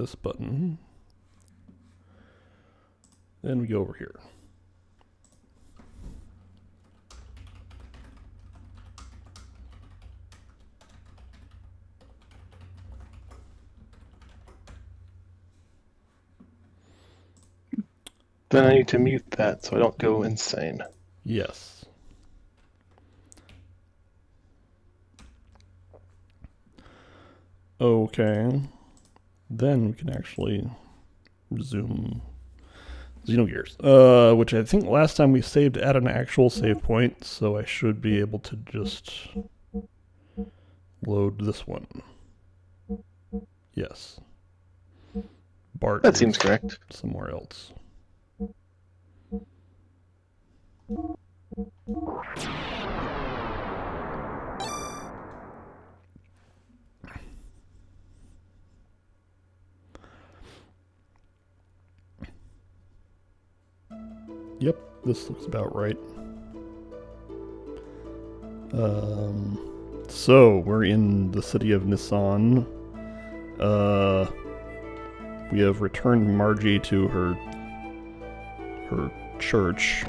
this button. Then we go over here. Then I need to mute that so I don't go insane. Yes. Okay. Then we can actually resume Xenogears, which I think last time we saved at an actual save point, so I should be able to just load this one. Yes. Bart. That seems correct. Somewhere else. Yep, this looks about right. So we're in the city of Nissan. We have returned Margie to her church,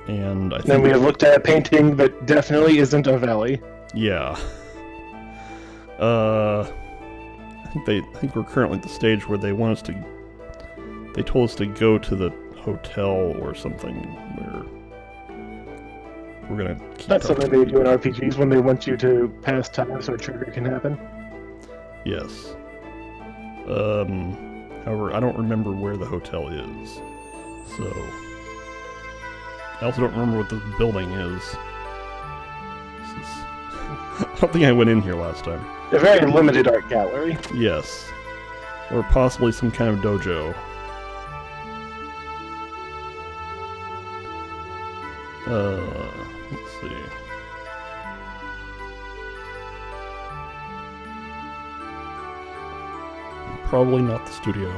and I think Then we have looked at a painting that definitely isn't a valley. Yeah. I think we're currently at the stage where they want us to. They told us to go to the hotel or something where we're gonna. That's something they do in RPGs when they want you to pass time so a trigger can happen. Yes. However, I don't remember where the hotel is, so I also don't remember what the building is. I don't think I went in here last time. A very limited art gallery. Yes. Or possibly some kind of dojo. Let's see. Probably not the studio.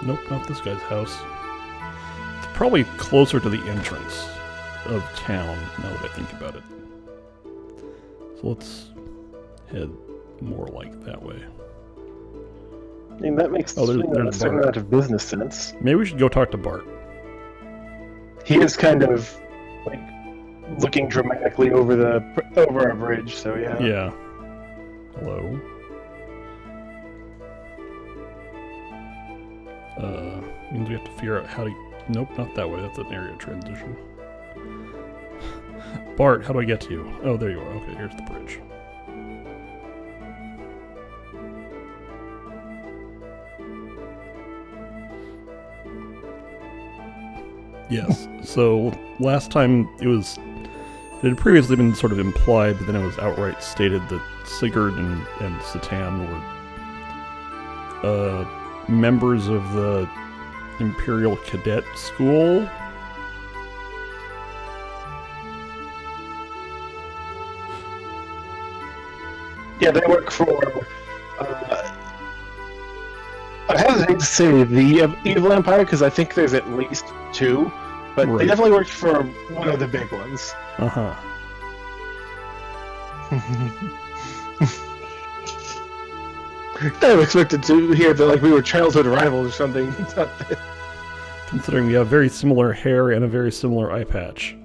Nope, not this guy's house. It's probably closer to the entrance of town, now that I think about it. So let's head more like that way. I mean, that makes there's a certain Bart. amount of business sense. Maybe we should go talk to Bart. He is kind of like looking dramatically over a bridge, so yeah. Yeah. Hello. Means we have to figure out how to... Nope, not that way. That's an area transition. Bart, how do I get to you? Oh, there you are. Okay, here's the bridge. Yes. So last time it had previously been sort of implied, but then it was outright stated that Sigurd and Satan were members of the Imperial Cadet School. Yeah, they work for. I hesitate to say the Evil Empire because I think there's at least two, but Right. they definitely worked for one of the big ones. Uh-huh. I expected to hear that like we were childhood rivals or something. It's not that. Considering we have very similar hair and a very similar eye patch.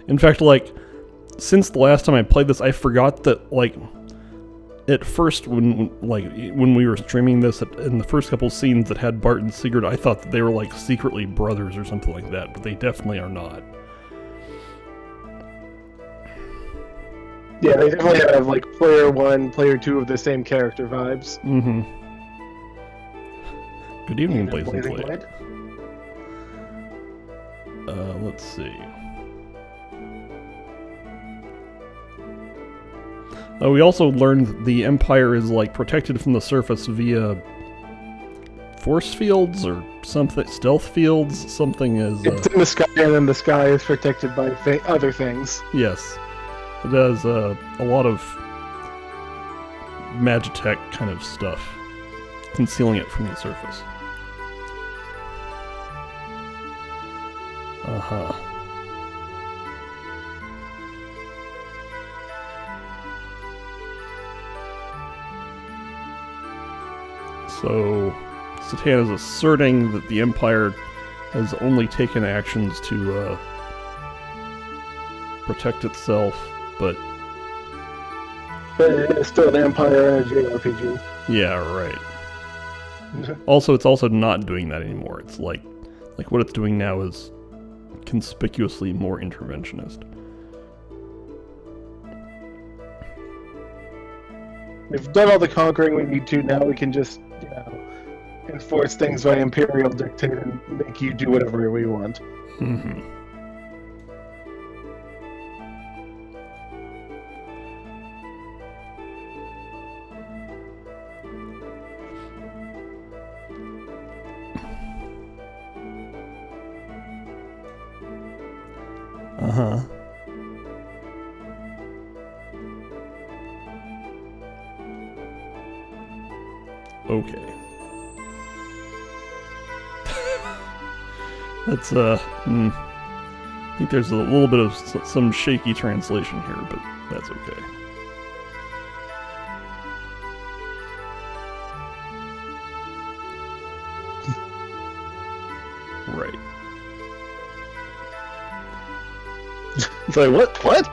In fact, like, since the last time I played this, I forgot that, like, at first when we were streaming this, in the first couple scenes that had Bart and Sigurd, I thought that they were, like, secretly brothers or something like that, but they definitely are not. Yeah, they definitely have like player 1, player 2 of the same character vibes. Mm-hmm. Good evening, Blazing Blazing Blade. Blade. Let's see. We also learned the Empire is like protected from the surface via force fields or something, stealth fields. Something is. It's in the sky, and then the sky is protected by other things. Yes, it has a lot of Magitech kind of stuff, concealing it from the surface. So, Satan is asserting that the Empire has only taken actions to protect itself, but it's still an Empire and a JRPG. yeah, right. Also, it's also not doing that anymore. It's like what it's doing now is conspicuously more interventionist. We've done all the conquering we need to. Now we can just, enforce things by imperial dictate and make you do whatever we want. Mm-hmm. Uh-huh. Okay. That's, I think there's a little bit of some shaky translation here, but that's okay. Right. It's like, what?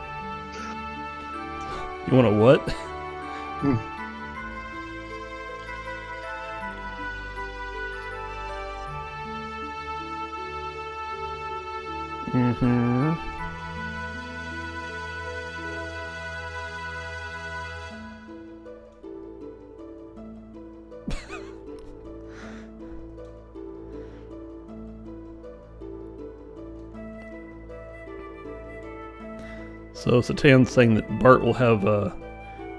You want a what? Mm-hmm. So Satan's saying that Bart will have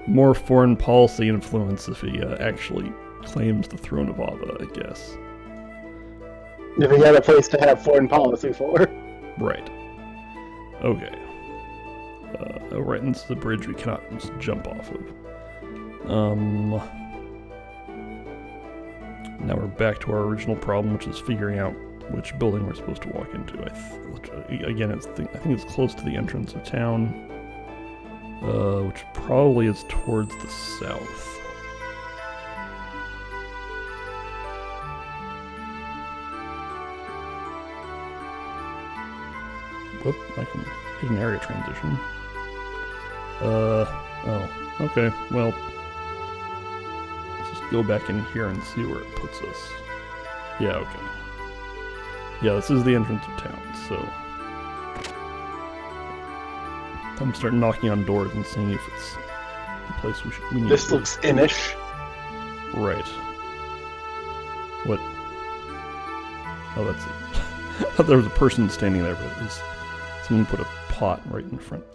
more foreign policy influence if he actually claims the throne of Ava, I guess. If he had a place to have foreign policy for. Right. Okay. Right, and this is a bridge we cannot just jump off of. Now we're back to our original problem, which is figuring out which building we're supposed to walk into. Again, I think it's close to the entrance of town, which probably is towards the south. Whoop, I can hit an area transition. Oh, okay, well, let's just go back in here and see where it puts us. Yeah, okay. Yeah, this is the entrance of town, so I'm gonna start knocking on doors and seeing if it's the place we need This to looks innish. Right. What? Oh, that's it. I thought there was a person standing there, but it was someone put a pot right in front.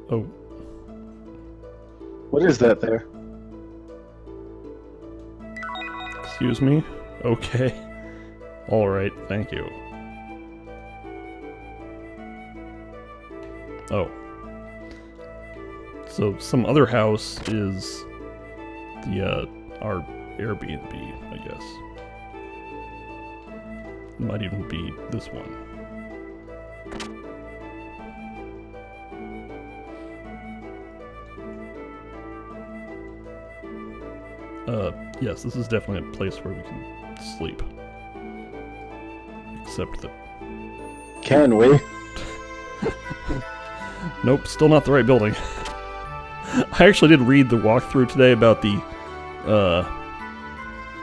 Oh. What is that there? Excuse me? Okay. Alright, thank you. Oh. So some other house is the our Airbnb, I guess. It might even be this one. Yes, this is definitely a place where we can sleep. Except that... Can we? Nope, still not the right building. I actually did read the walkthrough today about the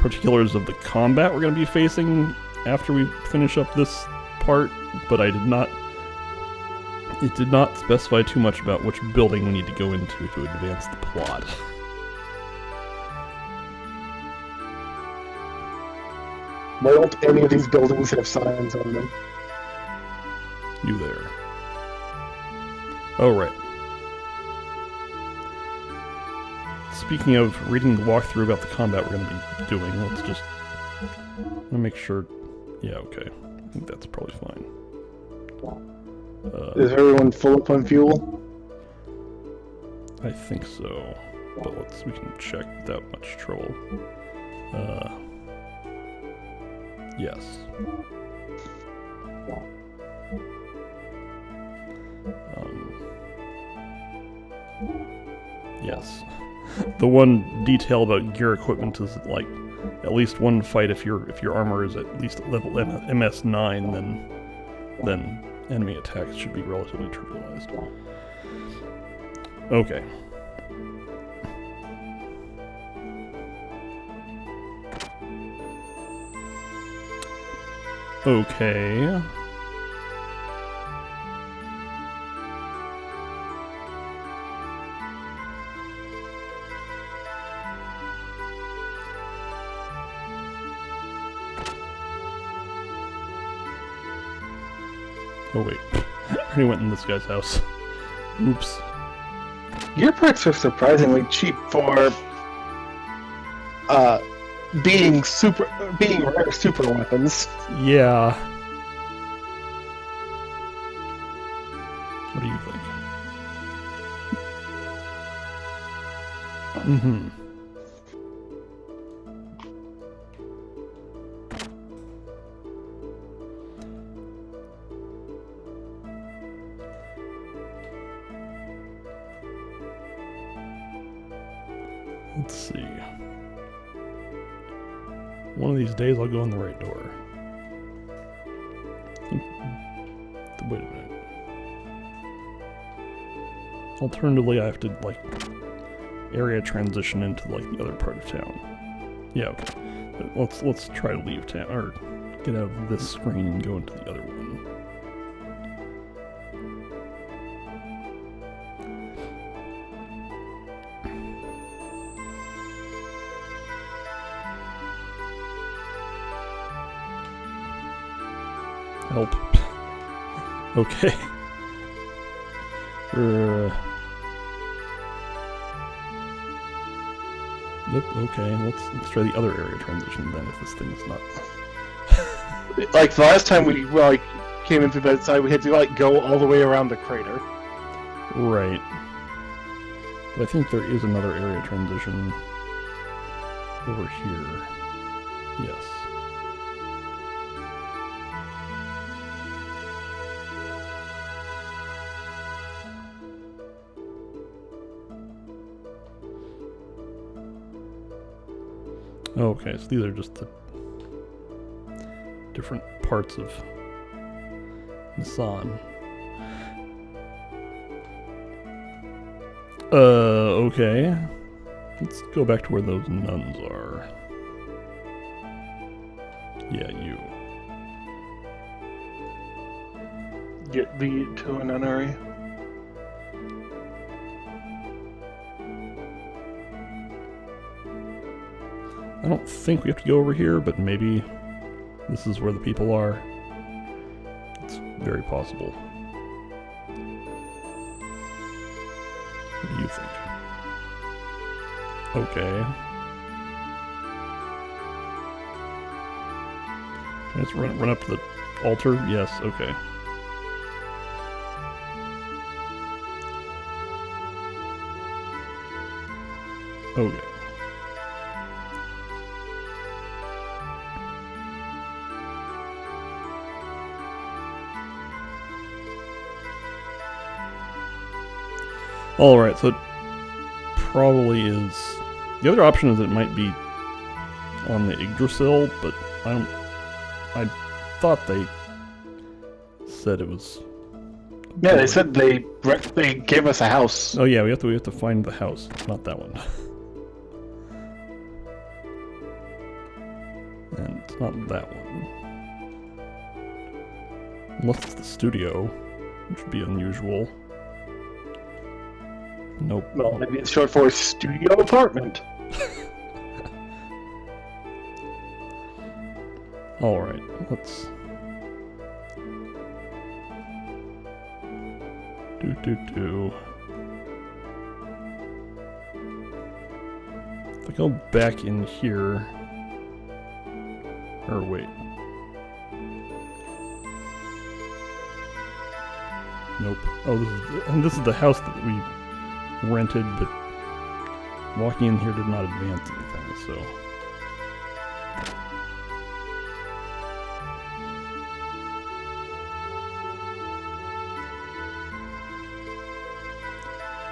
particulars of the combat we're going to be facing after we finish up this part, but I did not... It did not specify too much about which building we need to go into to advance the plot. Why don't any of these buildings have signs on them? You there. Oh, right. Speaking of reading the walkthrough about the combat we're going to be doing, let's just... I'm gonna make sure... Yeah, okay. I think that's probably fine. Is everyone full up on fuel? I think so. But we can check without much trouble. Yes. Yes. The one detail about gear equipment is that, like, at least one fight if your armor is at least level MS9, then enemy attacks should be relatively trivialized. Okay. Okay. Oh wait, I already went in this guy's house. Oops. Your perks are surprisingly cheap for being rare super weapons. Yeah. What do you think? Mm-hmm. Let's see. One of these days I'll go in the right door. Wait a minute. Alternatively, I have to, like, area transition into, like, the other part of town. Yeah, okay. Let's try to leave town, or get out of this screen and go into the other one. Help. Okay. Yep, okay, let's try the other area transition then, if this thing is not... Like, the last time we, like, came into that side, we had to, like, go all the way around the crater. Right. But I think there is another area transition over here. Yes. Okay, so these are just the different parts of Nissan. Okay. Let's go back to where those nuns are. Yeah, you. Get lead to a nunnery. I don't think we have to go over here, but maybe this is where the people are. It's very possible. What do you think? Okay. Can I just run up to the altar? Yes, okay. Okay. Alright, so it probably is... The other option is it might be on the Yggdrasil, but I thought they said it was... Yeah, they said they gave us a house. Oh yeah, we have to find the house, not that one. And it's not that one. Unless it's the studio, which would be unusual. Nope. Well, maybe it's short for studio apartment. Alright, let's... do. If I go back in here... Or wait. Nope. Oh, this is the house that we rented, but walking in here did not advance anything, so...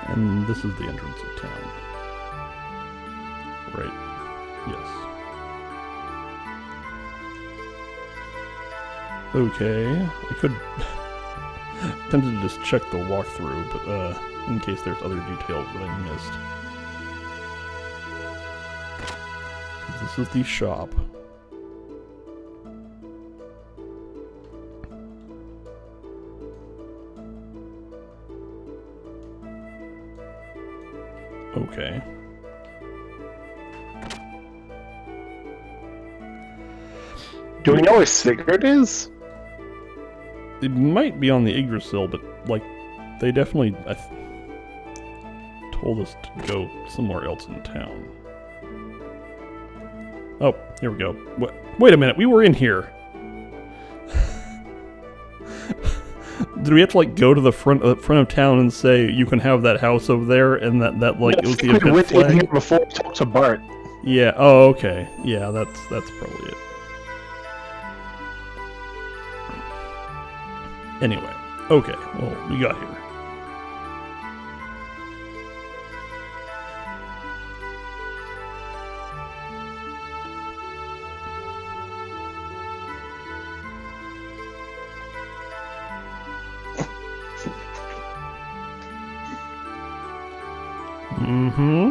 And this is the entrance of town. right. Yes. Okay. I could... tempted to just check the walkthrough, but in case there's other details that I missed. This is the shop. Okay. Do we know where Sigurd is? It might be on the Yggdrasil, but, like, they definitely told us to go somewhere else in town. Oh, here we go. Wait a minute, we were in here. Did we have to, like, go to the front of town and say, you can have that house over there, and that like, it was the event went flag? in here before we talked to Bart. Yeah, oh, okay. Yeah, that's probably it. Anyway, okay, well, we got here. Mm-hmm.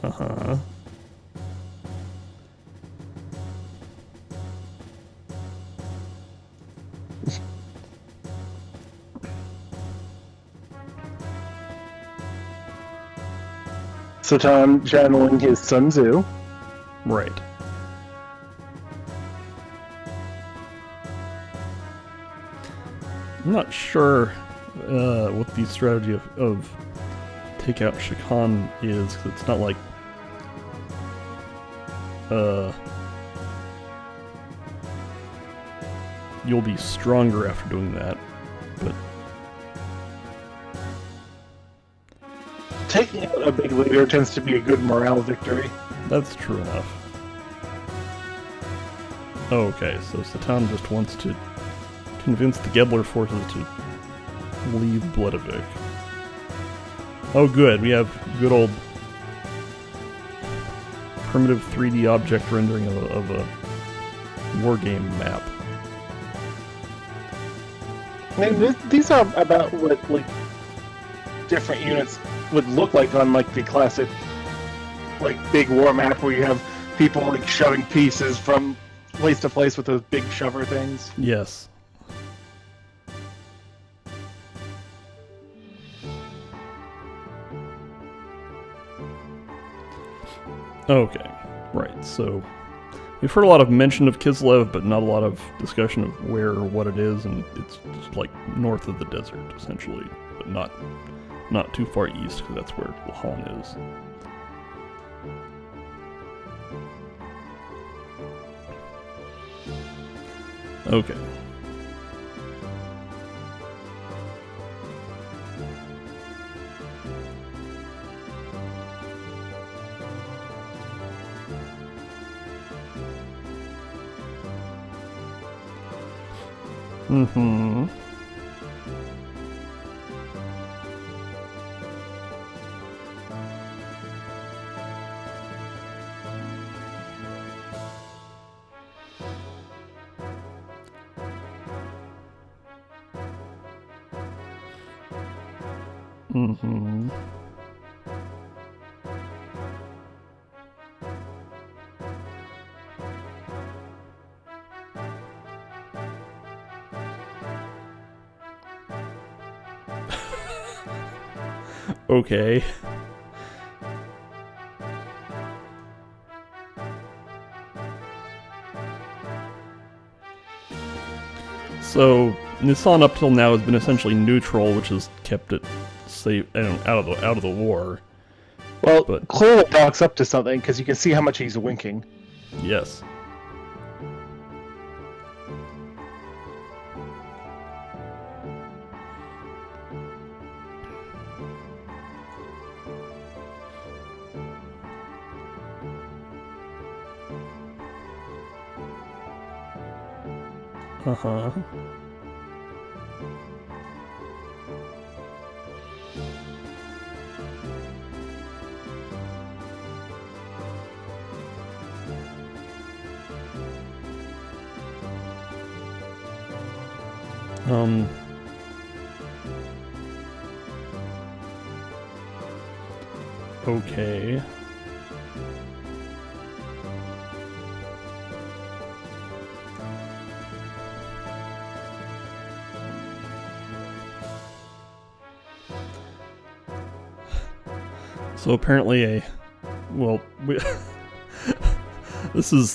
Uh-huh. So Tom channeling his Sun Tzu. Right. I'm not sure what the strategy of take out Shakan is, because it's not like you'll be stronger after doing that, but Taking out a big leader tends to be a good morale victory. that's true enough. Oh, okay, so Satan just wants to convince the Gedler forces to leave Bloodavik. Oh good, we have good old primitive 3D object rendering of a wargame map. I mean, these are about what, like, different units would look like on, like, the classic, like, big war map where you have people, like, shoving pieces from place to place with those big shover things. Yes. Okay, right, so we've heard a lot of mention of Kislev, but not a lot of discussion of where or what it is, and it's just like north of the desert, essentially, but not too far east, because that's where Lahan is. Okay. Mm-hmm. Mm-hmm. Okay. So Nissan up till now has been essentially neutral, which has kept it safe and out of the war. Well, But- clearly Doc's up to something, because you can see how much he's winking. Yes. Uh-huh. Okay. So apparently this is,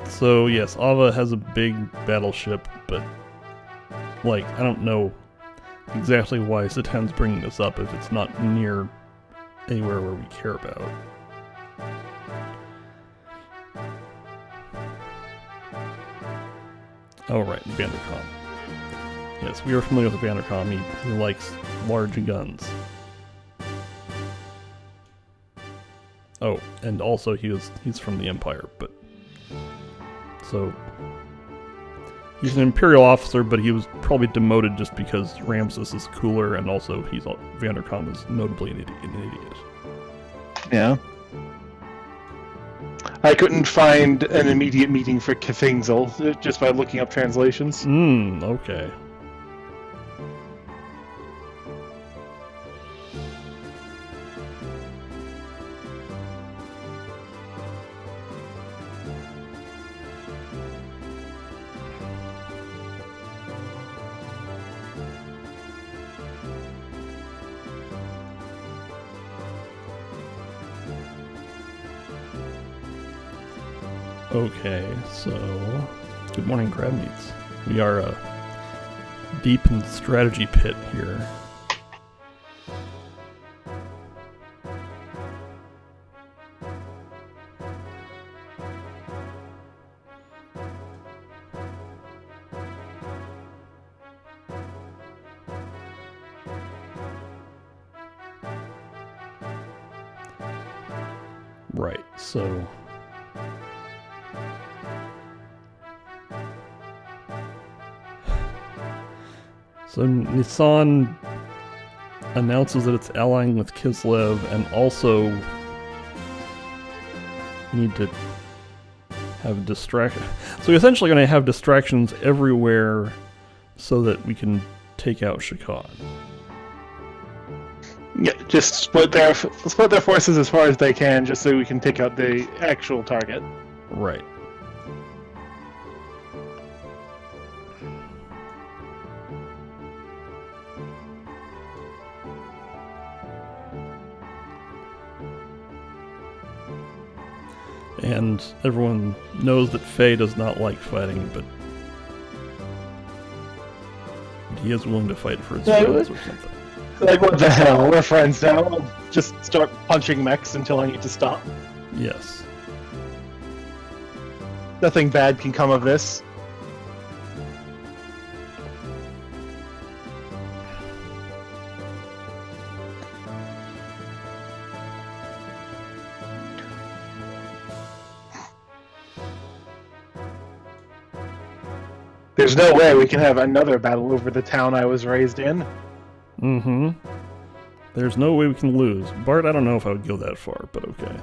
so yes, Ava has a big battleship, but, like, I don't know exactly why Satan's bringing this up if it's not near anywhere where we care about. Oh right, Vandercom. Yes, we are familiar with Vandercom. He likes large guns. Oh, and also he's from the Empire, but so he's an Imperial officer, but he was probably demoted just because Ramses is cooler, and also Vandercom is notably an idiot. Yeah. I couldn't find an immediate meeting for Kefingzel just by looking up translations. Okay. Okay, so good morning, crab meats. We are deep in the strategy pit here. Right, so Nissan announces that it's allying with Kislev, and also we need to have distraction. So we're essentially going to have distractions everywhere so that we can take out Shikad. Yeah, just split their forces as far as they can, just so we can take out the actual target. Right. And everyone knows that Faye does not like fighting, but he is willing to fight for his friends or something. Like, what the hell? We're friends now. I'll just start punching mechs until I need to stop. Yes. Nothing bad can come of this. There's no way we can have another battle over the town I was raised in. Mm-hmm. There's no way we can lose. Bart, I don't know if I would go that far, but okay.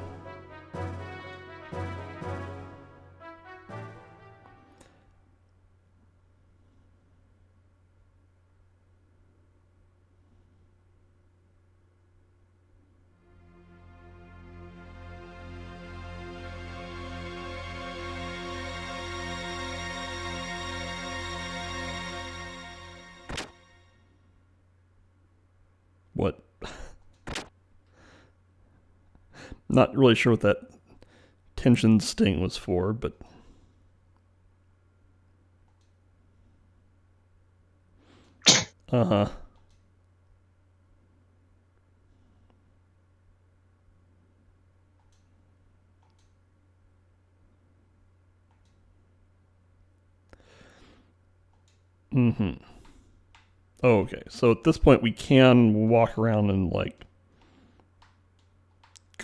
What? Not really sure what that tension sting was for, but... Uh-huh. Mm-hmm. Oh, okay. So at this point we can walk around and, like,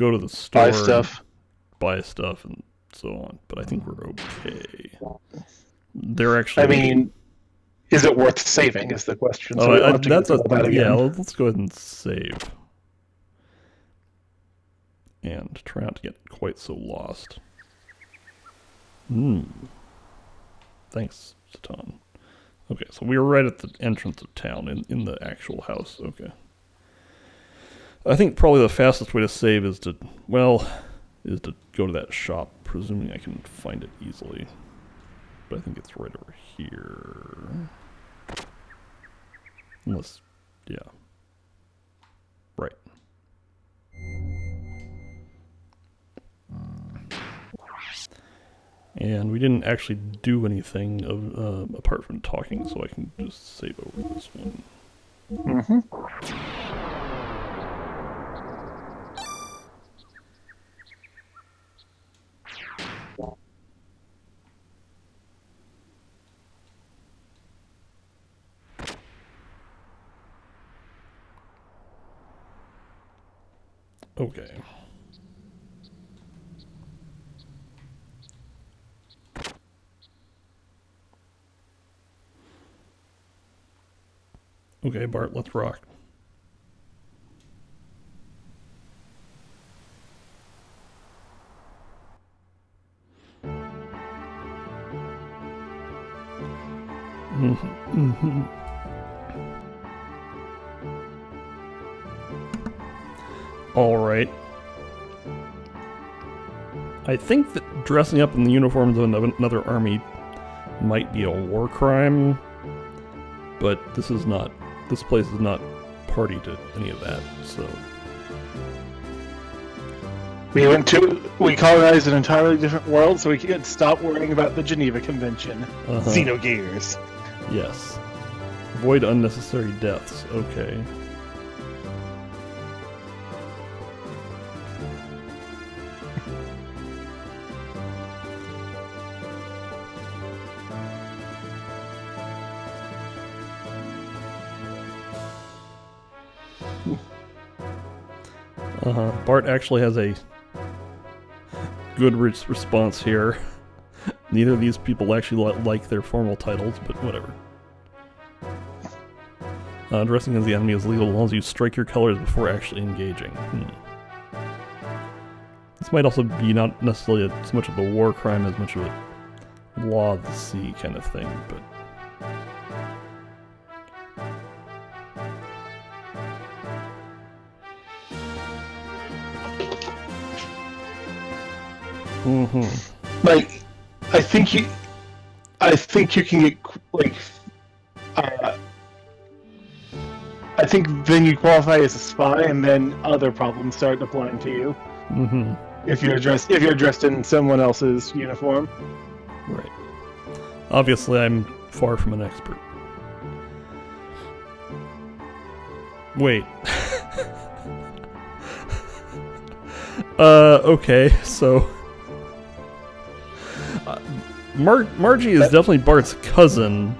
go to the store, Buy stuff. buy stuff, and so on. But I think we're okay. They're actually. I mean, is it worth saving? Is the question. So Oh, we don't have to that's go through all that again. yeah. Let's go ahead and save, and try not to get quite so lost. Thanks, Satan. Okay, so we were right at the entrance of town in the actual house. Okay. I think probably the fastest way to save is to go to that shop, presuming I can find it easily. But I think it's right over here. Unless, yeah. Right. And we didn't actually do anything apart from talking, so I can just save over this one. Okay. Okay, Bart, let's rock. All right. I think that dressing up in the uniforms of another army might be a war crime, but this place is not party to any of that, so. We colonized an entirely different world, so we could stop worrying about the Geneva Convention. Xenogears. Yes. Avoid unnecessary deaths. Okay. Bart actually has a good response here. Neither of these people actually like their formal titles, but whatever. Dressing as the enemy is legal as long as you strike your colors before actually engaging. This might also be not necessarily so much of a war crime as much of a law of the sea kind of thing, but... Like, I think you can get like, I think then you qualify as a spy, and then other problems start applying to you. If you're dressed in someone else's uniform. Right. Obviously, I'm far from an expert. Wait. Okay, so... Margie is definitely Bart's cousin,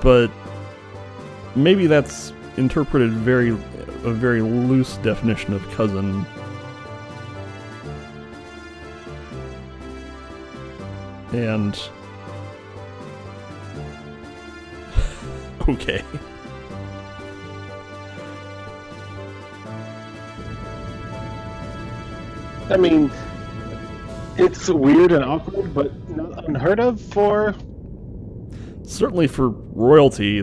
but maybe that's interpreted a very loose definition of cousin. And... okay. I mean, it's weird and awkward, but not unheard of for... Certainly for royalty,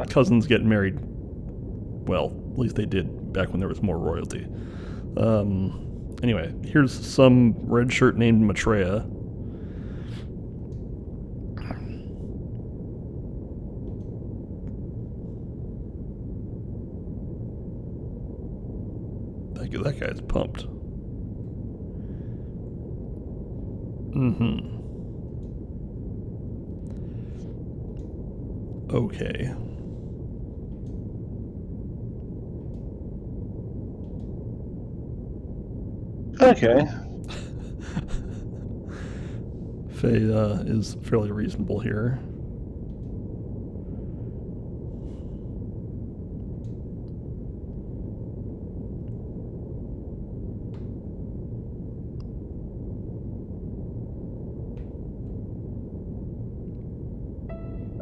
cousins get married. Well, at least they did back when there was more royalty. Anyway, here's some red shirt named Maitreya. That guy's pumped. Okay. Okay. Faye is fairly reasonable here.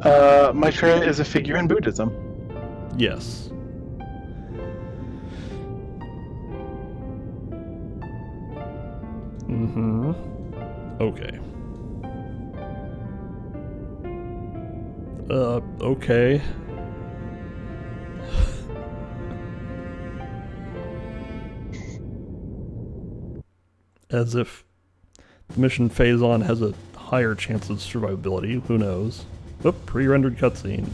Maitreya is a figure in Buddhism. Yes. Mm-hmm. Okay. Okay. As if the mission Phazon has a higher chance of survivability, who knows? Oop, pre-rendered cutscene.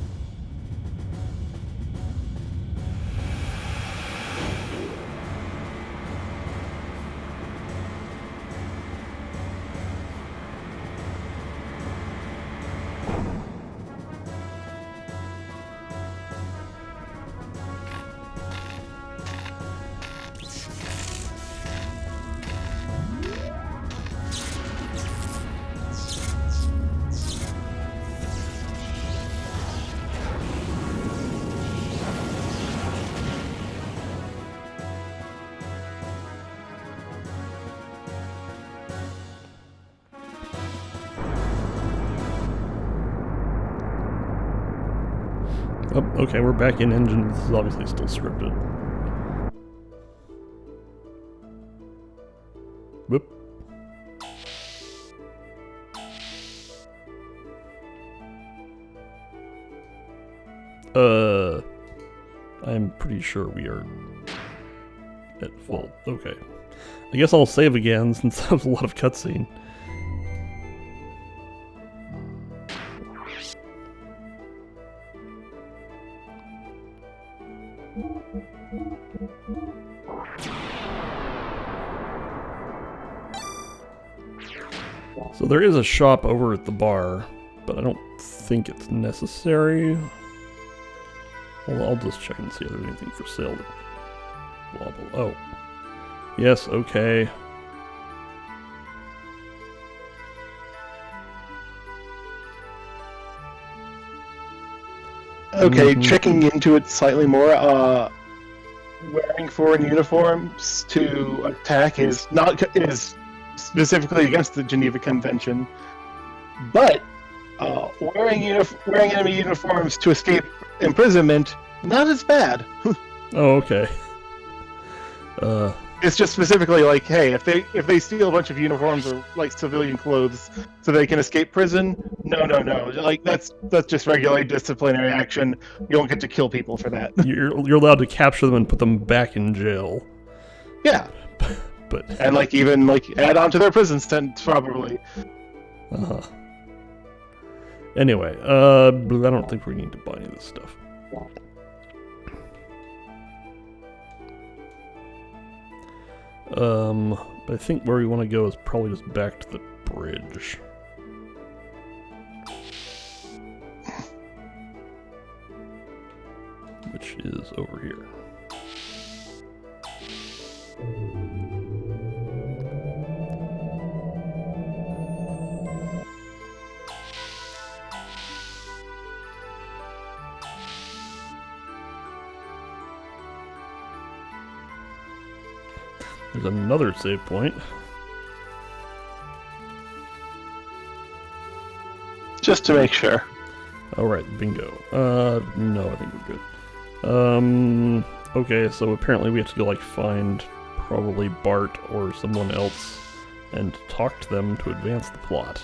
Oh, okay, we're back in engine. This is obviously still scripted. Whoop. I'm pretty sure we are at full. Okay. I guess I'll save again since that was a lot of cutscene. So there is a shop over at the bar, but I don't think it's necessary. Well, I'll just check and see if there's anything for sale. Blah, blah. Oh. Yes, okay. Okay, checking into it slightly more, wearing foreign uniforms to attack is specifically against the Geneva Convention, but wearing enemy uniforms to escape imprisonment, not as bad. Oh, okay. It's just specifically like, hey, if they steal a bunch of uniforms or like civilian clothes so they can escape prison, no. Like that's just regular disciplinary action. You don't get to kill people for that. You're allowed to capture them and put them back in jail. Yeah. But and like even like add on to their prison sentence probably. Uh-huh. Anyway, I don't think we need to buy any of this stuff. But I think where we want to go is probably just back to the bridge. Which is over here. There's another save point. Just to make sure. Alright, bingo. No, I think we're good. Okay, so apparently we have to go, like, find probably Bart or someone else and talk to them to advance the plot.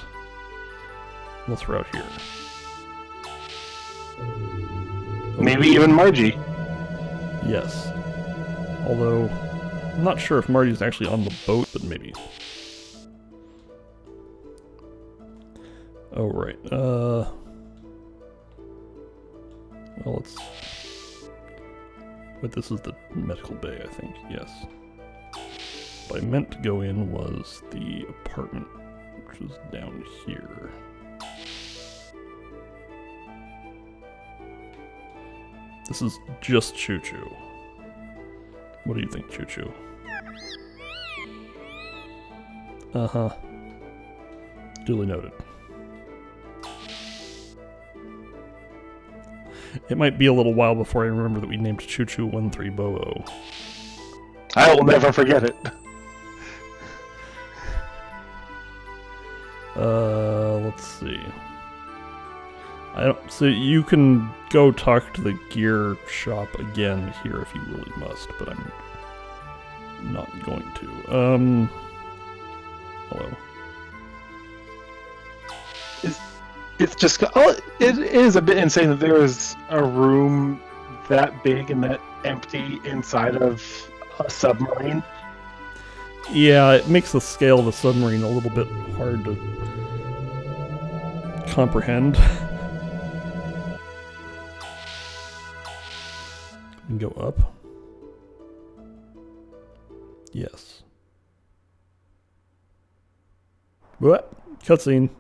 Unless we're out here. Maybe even Margie. Yes. Although, I'm not sure if Marty's actually on the boat, but maybe. Oh, right. Well, let's... But this is the medical bay, I think. Yes. What I meant to go in was the apartment, which is down here. This is just Choo Choo. What do you think, Choo Choo? Uh-huh. Duly noted. It might be a little while before I remember that we named Choo Choo 13 Bobo. I will never forget it. Let's see. I don't. So you can go talk to the gear shop again here if you really must, but I'm not going to. Hello. It's just it is a bit insane that there is a room that big and that empty inside of a submarine. Yeah, it makes the scale of the submarine a little bit hard to comprehend. And go up. Yes. What? Cutscene.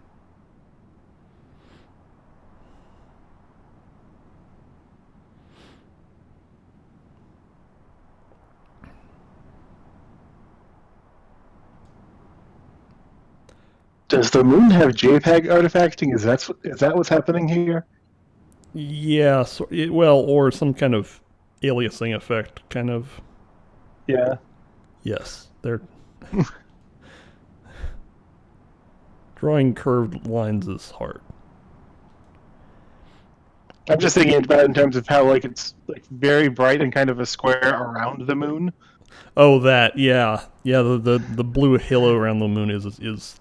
Does the moon have JPEG artifacting? Is that what's happening here? Yeah, so, well, or some kind of aliasing effect, kind of. Yeah. Yes, they're drawing curved lines is hard. I'm just thinking about it in terms of how it's very bright and kind of a square around the moon. Oh, that, yeah, yeah. The blue halo around the moon is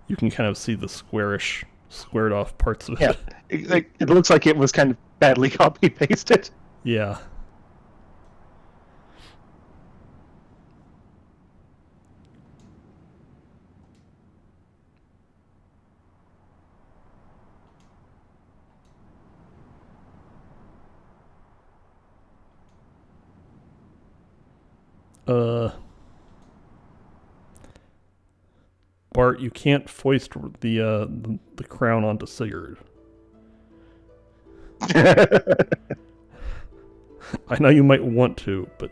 you can kind of see the squared off parts of it. Yeah, it looks like it was kind of badly copy pasted. Yeah. Bart, you can't foist the crown onto Sigurd. I know you might want to, but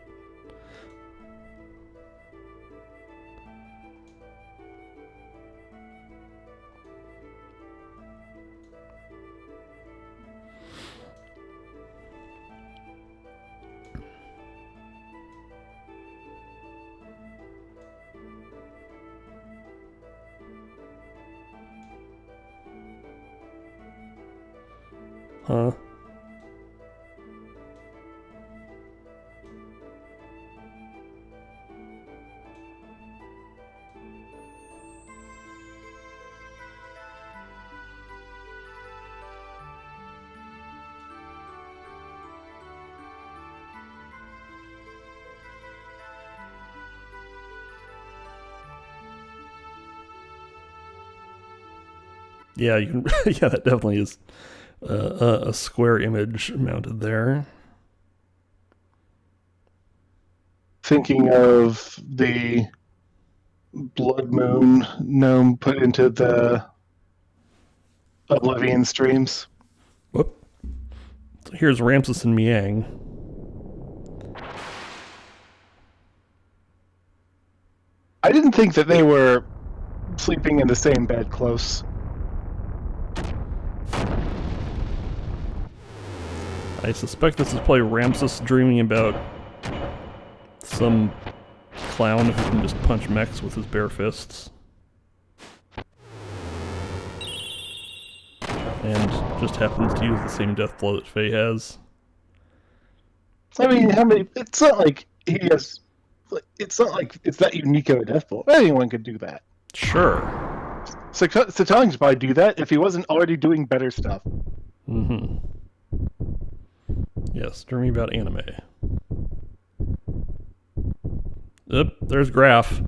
huh? Yeah, you can. Yeah, that definitely is a square image mounted there. Thinking of the blood moon gnome put into the Oblivion streams. Whoop. So here's Ramses and Miang. I didn't think that they were sleeping in the same bed close. I suspect this is probably Ramses dreaming about some clown who can just punch mechs with his bare fists. And just happens to use the same death blow that Faye has. I mean, how many? It's not like he has. It's not like it's that unique of a death blow. Anyone could do that. Sure. So Satang could probably do that if he wasn't already doing better stuff. Mm-hmm. Yes, dreaming about anime. Yep, there's Graph.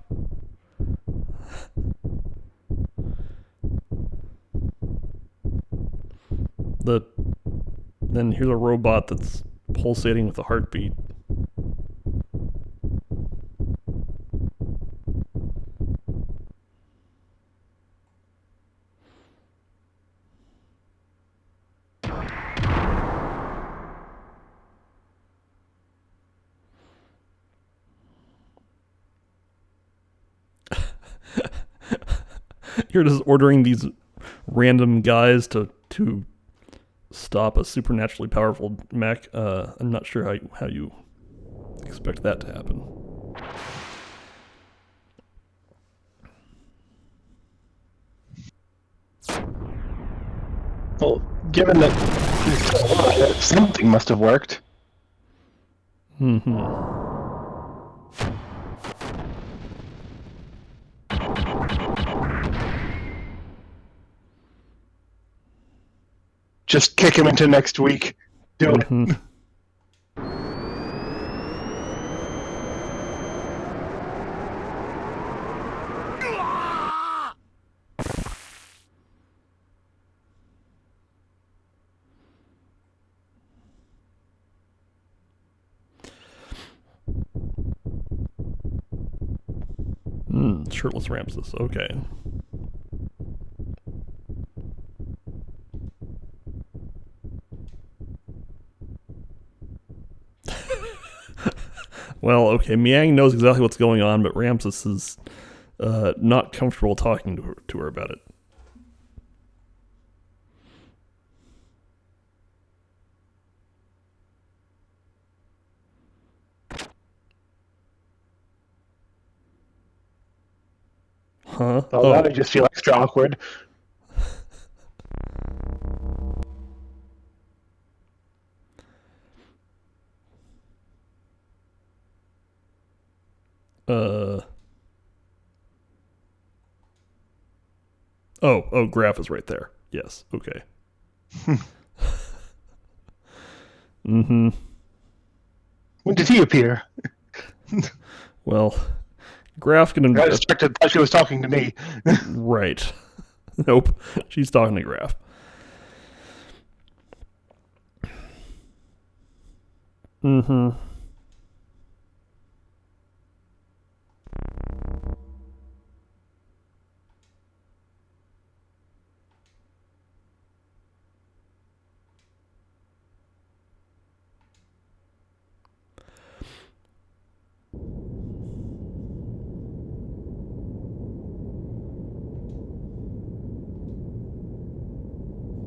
Then here's a robot that's pulsating with a heartbeat. You're just ordering these random guys to stop a supernaturally powerful mech. I'm not sure how you expect that to happen. Well, given that he's still alive, something must have worked. Mm-hmm. Just kick him into next week. Do it. Mm-hmm. Shirtless Ramses. Okay. Well, okay, Miang knows exactly what's going on, but Ramses is not comfortable talking to her about it. Huh? Well, now I just feel extra awkward. Oh, Graf is right there. Yes, okay. Mm-hmm. When did he appear? Well, Graf can... I thought she was talking to me. Right. Nope, she's talking to Graf. Mm-hmm.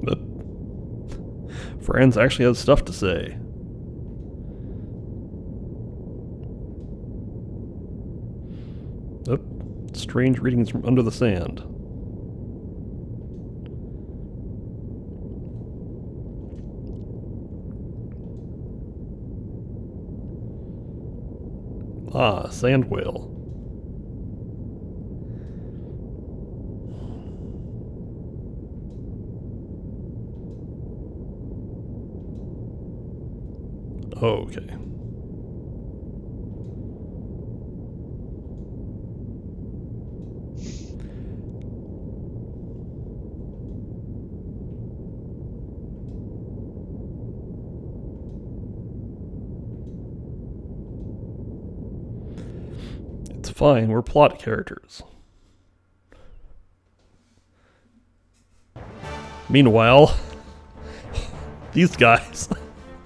But Franz actually has stuff to say. Oh, strange readings from under the sand. Ah, sand whale. Oh, okay. It's fine, we're plot characters. Meanwhile, these guys.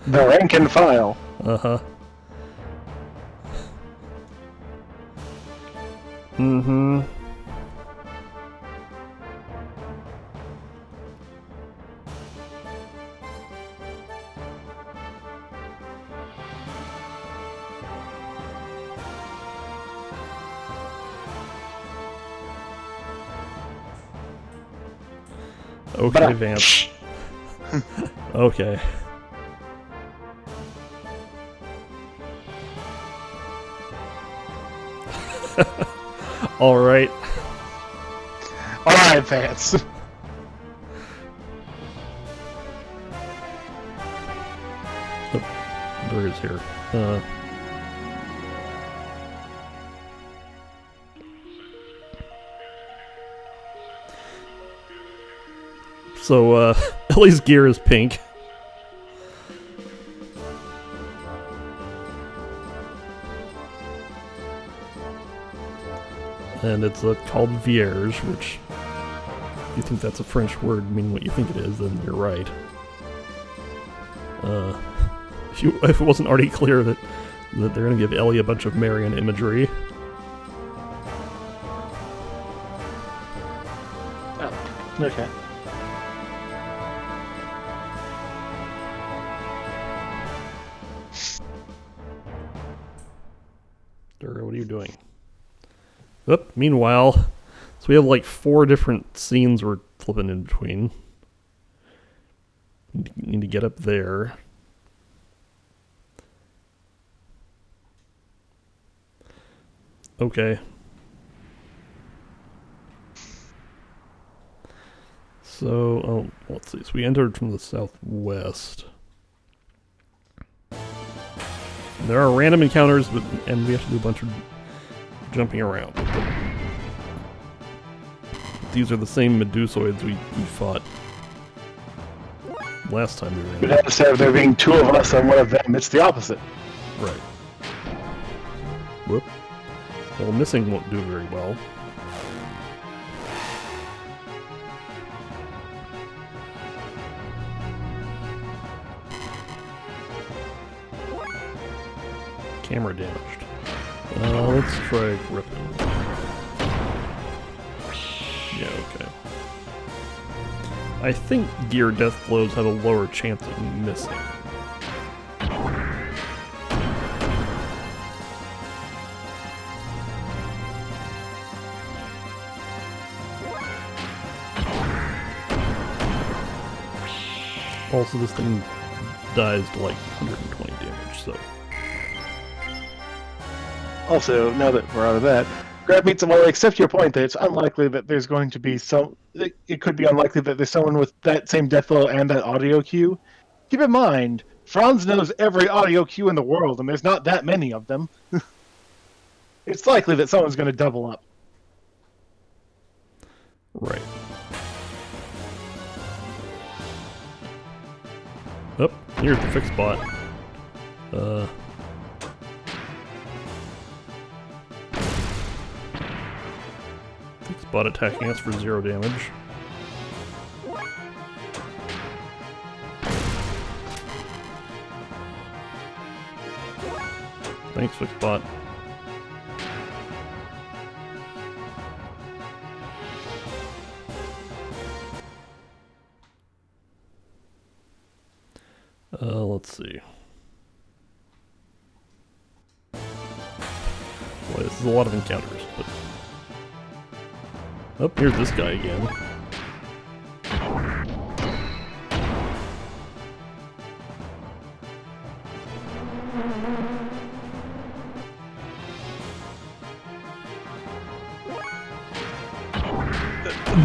The rank and file. Uh-huh. Mm-hmm. Okay, Vance. Okay. All right. All right, Vance. There is here. So, Ellie's gear is pink. And it's called vierge, which, if you think that's a French word meaning what you think it is, then you're right. If it wasn't already clear that they're going to give Ellie a bunch of Marion imagery. Oh, okay. Dura, what are you doing? Oop, meanwhile, so we have like 4 different scenes we're flipping in between. Need to get up there. Okay. So, let's see. So we entered from the southwest. There are random encounters, and we have to do a bunch of jumping around. These are the same Medusoids we fought last time we were in. But instead of there being two of us and one of them, it's the opposite. Right. Whoop. Well, missing won't do very well. Camera damaged. Let's try ripping. Yeah, okay. I think gear death blows have a lower chance of missing. Also, this thing dies to like 120 damage, so... Also, now that we're out of that, Grab Meats, while I accept your point that it's unlikely that there's going to be it could be unlikely that there's someone with that same death blow and that audio cue. Keep in mind, Franz knows every audio cue in the world, and there's not that many of them. It's likely that someone's going to double up. Right. Oh, here's the fixed bot. Fixed bot attacking us for 0 damage. Thanks, fixed bot. Let's see. Boy, this is a lot of encounters, but... Oh, here's this guy again.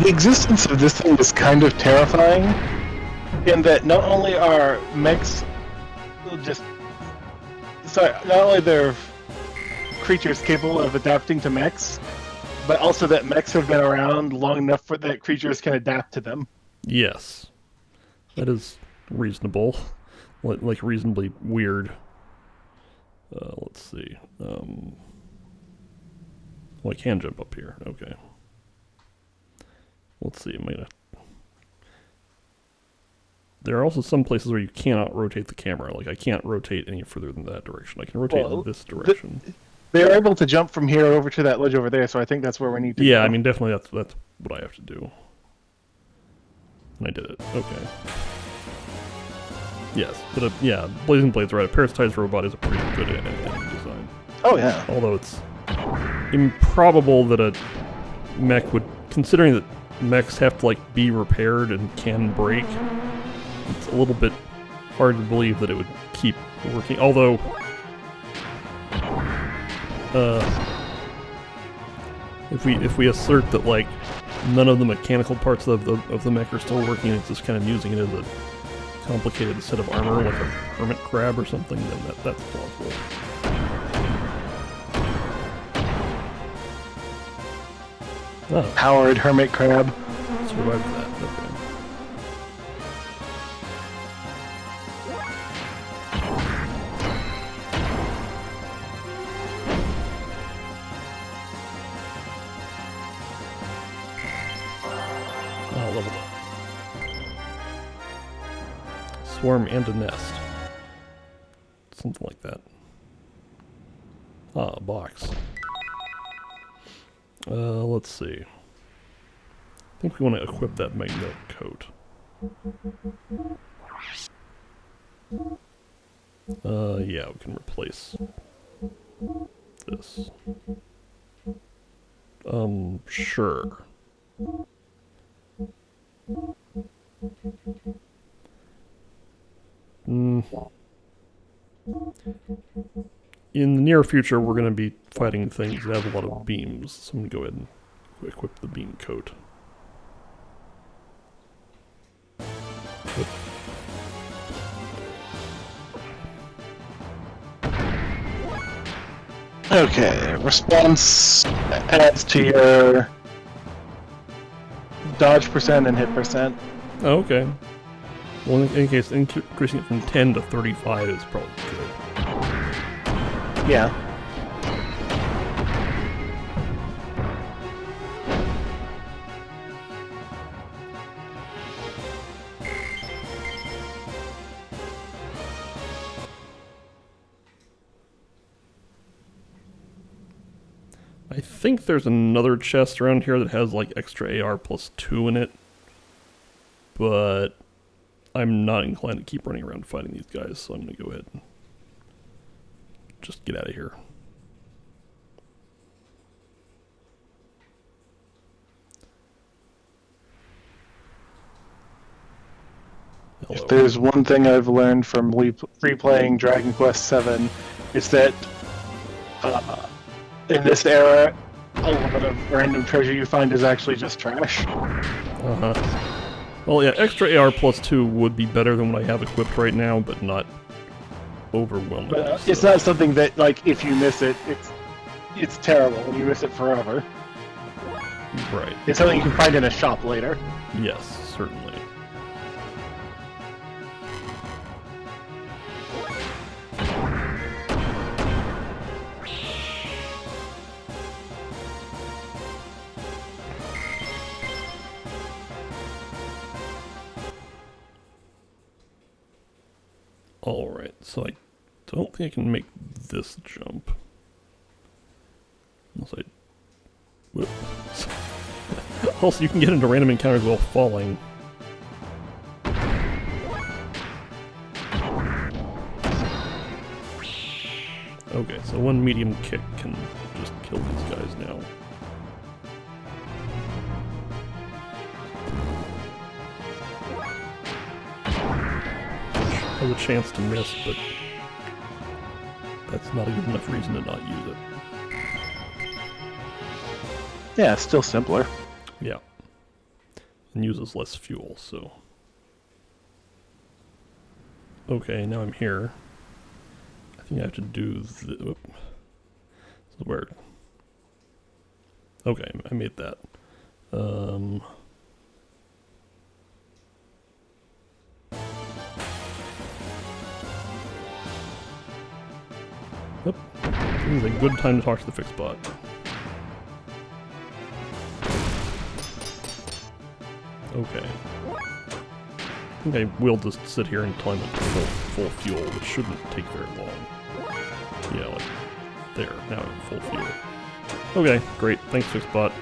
The existence of this thing is kind of terrifying, in that not only are mechs not only they're creatures capable of adapting to mechs, but also that mechs have been around long enough for that creatures can adapt to them. Yes. That is reasonable. Like reasonably weird. Let's see. Well, I can jump up here. Okay. Let's see. There are also some places where you cannot rotate the camera. Like, I can't rotate any further than that direction. I can rotate in this direction. They're able to jump from here over to that ledge over there, so I think that's where we need to go. Yeah, I mean, definitely that's what I have to do. And I did it. Okay. Yes, but yeah, Blazing Blade's right. A parasitized robot is a pretty good enemy design. Oh, yeah. Although it's improbable that a mech would... Considering that mechs have to, like, be repaired and can break... It's a little bit hard to believe that it would keep working. Although, if we assert that like none of the mechanical parts of the mech are still working, it's just kind of using it as a complicated set of armor, like a hermit crab or something, then that's plausible. Oh. Powered hermit crab. Survived that. Okay. Leveled up. Swarm and a nest. Something like that. Ah, a box. Let's see. I think we want to equip that magnetic coat. Yeah, we can replace this. Sure. in the near future, we're going to be fighting things that have a lot of beams. So I'm going to go ahead and equip the beam coat. Oop. Okay, response adds to your dodge percent and hit percent. Oh, okay. Well, in any case, increasing it from 10 to 35 is probably good. Yeah. I think there's another chest around here that has like extra AR plus 2 in it, but I'm not inclined to keep running around fighting these guys, so I'm going to go ahead and just get out of here. Hello. If there's one thing I've learned from replaying Dragon Quest VII, it's that in this era, a lot of random treasure you find is actually just trash. Well, yeah, extra AR plus 2 would be better than what I have equipped right now, but not overwhelming. But it's not something that, like, if you miss it, it's terrible, and you miss it forever. Right. It's something you can find in a shop later. Yes, certainly. Alright, so I don't think I can make this jump. Unless I... Whoop. Also, you can get into random encounters while falling. Okay, so one medium kick can just kill these guys now. Has a chance to miss, but that's not a good enough reason to not use it. Yeah, it's still simpler. Yeah. And uses less fuel, so... Okay, now I'm here. I think I have to do the... Whoop. This is where... Okay, I made that. Yep. This is a good time to talk to the fix bot. Okay. I think I will just sit here until I'm at full fuel, which shouldn't take very long. Yeah, like there. Now I'm full fuel. Okay, great. Thanks, fix bot.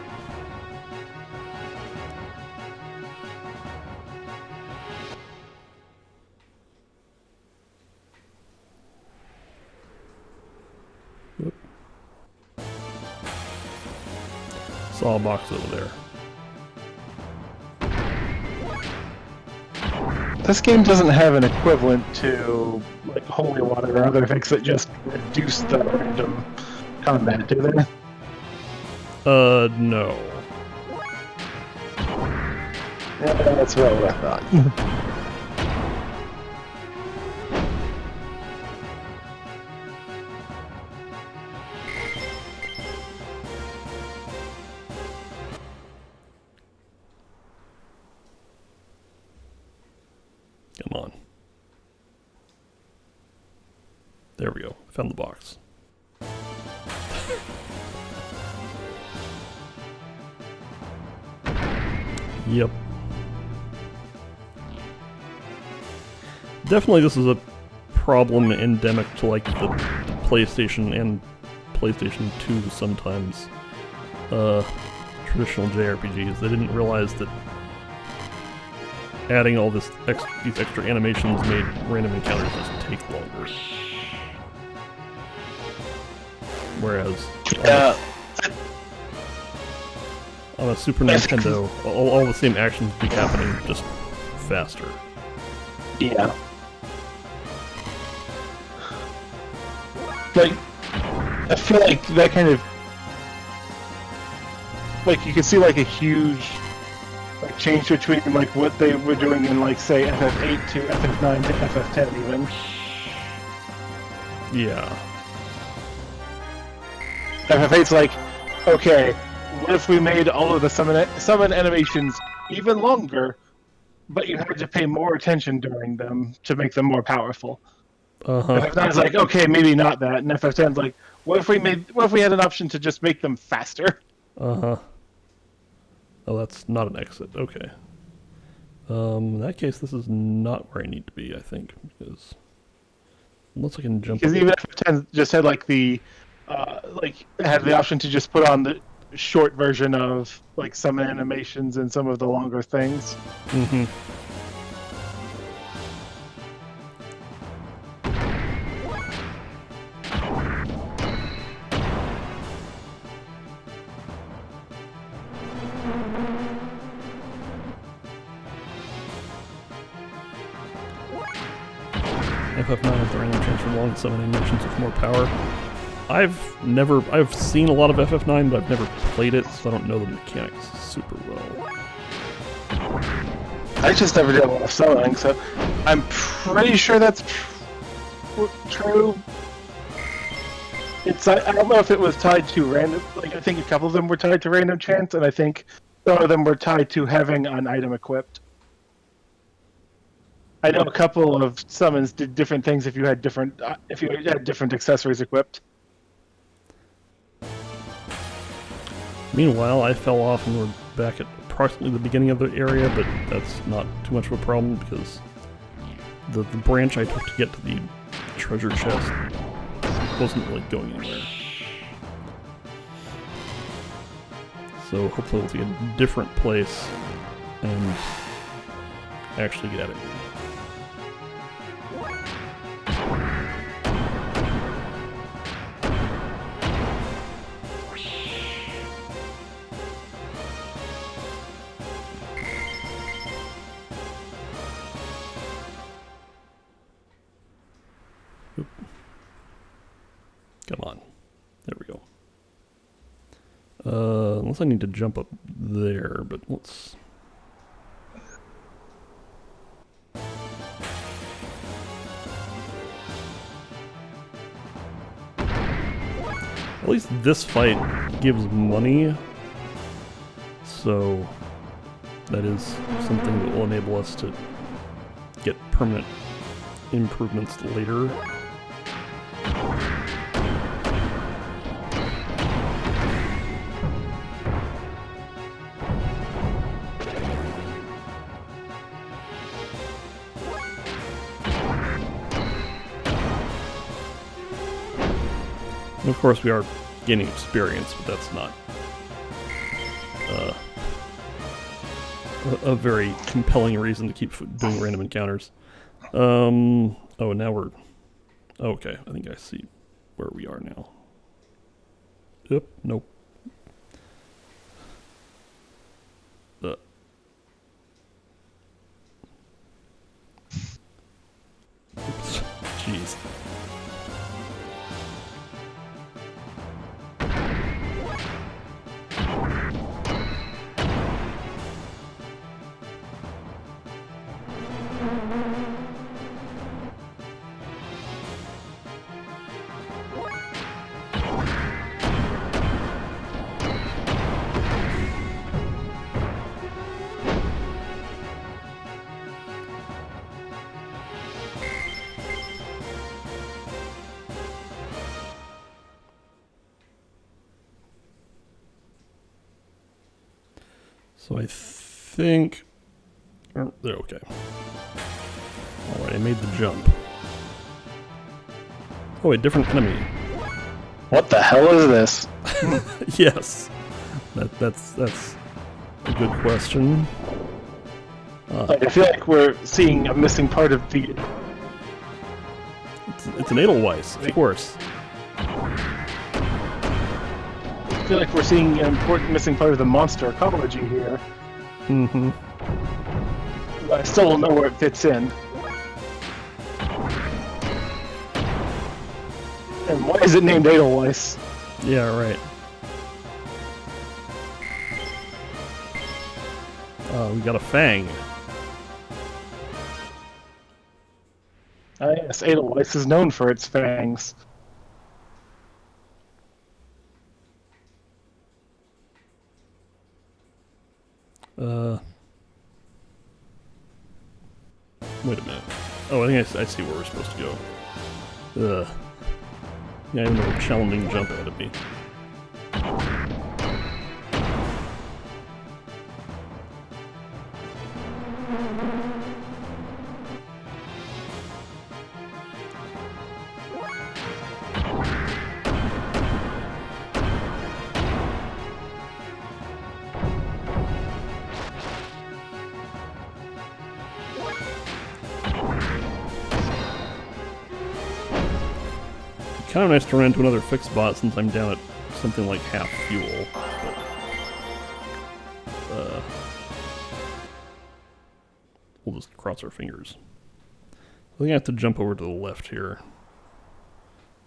Saw a box over there. This game doesn't have an equivalent to like holy water or other things that just reduce the random combat, do they? No. Yeah, that's what I thought. Come on. There we go. Found the box. Yep. Definitely this is a problem endemic to like the PlayStation and PlayStation 2 sometimes. Traditional JRPGs. They didn't realize that adding all these extra animations made random encounters just take longer. Whereas on a Super Nintendo, all the same actions be happening just faster. Yeah. Like, I feel like that kind of like you can see like a huge like change between like what they were doing in like say FF8 to FF9 to FF10 even. Yeah. FF8's like, okay, what if we made all of the summon animations even longer, but you had to pay more attention during them to make them more powerful? FF9's like, okay, maybe not that, and FF10's like, what if we had an option to just make them faster? Oh, that's not an exit. Okay. In that case, this is not where I need to be, I think, because unless I can jump. Because even FF10 just had like the had the option to just put on the short version of like some animations and some of the longer things. Mm-hmm. FF9 is the random chance for long summon animations with more power. I've seen a lot of FF9, but I've never played it, so I don't know the mechanics super well. I just never did a lot of summoning, so I'm pretty sure that's true. I don't know if it was tied to random, like I think a couple of them were tied to random chance, and I think some of them were tied to having an item equipped. I know a couple of summons did different things if you had different accessories equipped. Meanwhile, I fell off and we're back at approximately the beginning of the area, but that's not too much of a problem because the branch I took to get to the treasure chest wasn't really going anywhere. So hopefully we'll see a different place and actually get out of here. Oop. Come on. There we go. Unless I need to jump up there, but let's... At least this fight gives money, so that is something that will enable us to get permanent improvements later. And of course we are gaining experience, but that's not a very compelling reason to keep doing random encounters. Oh, now we're... Okay, I think I see where we are now. Yep, nope. Oops, jeez. So I think... Oh, they're okay. Alright, I made the jump. Oh, a different enemy. What the hell is this? Yes. That's a good question. I feel like we're seeing a missing part of the... It's an Edelweiss, of course. I feel like we're seeing an important missing part of the monster ecology here. Mm-hmm. But I still don't know where it fits in. And why is it named Edelweiss? Yeah, right. We got a fang. Yes, Edelweiss is known for its fangs. Wait a minute. Oh, I think I see where we're supposed to go. Yeah, I have another challenging jump ahead of me. Kind of nice to run into another fixed bot since I'm down at something like half fuel. But, we'll just cross our fingers. I think I have to jump over to the left here,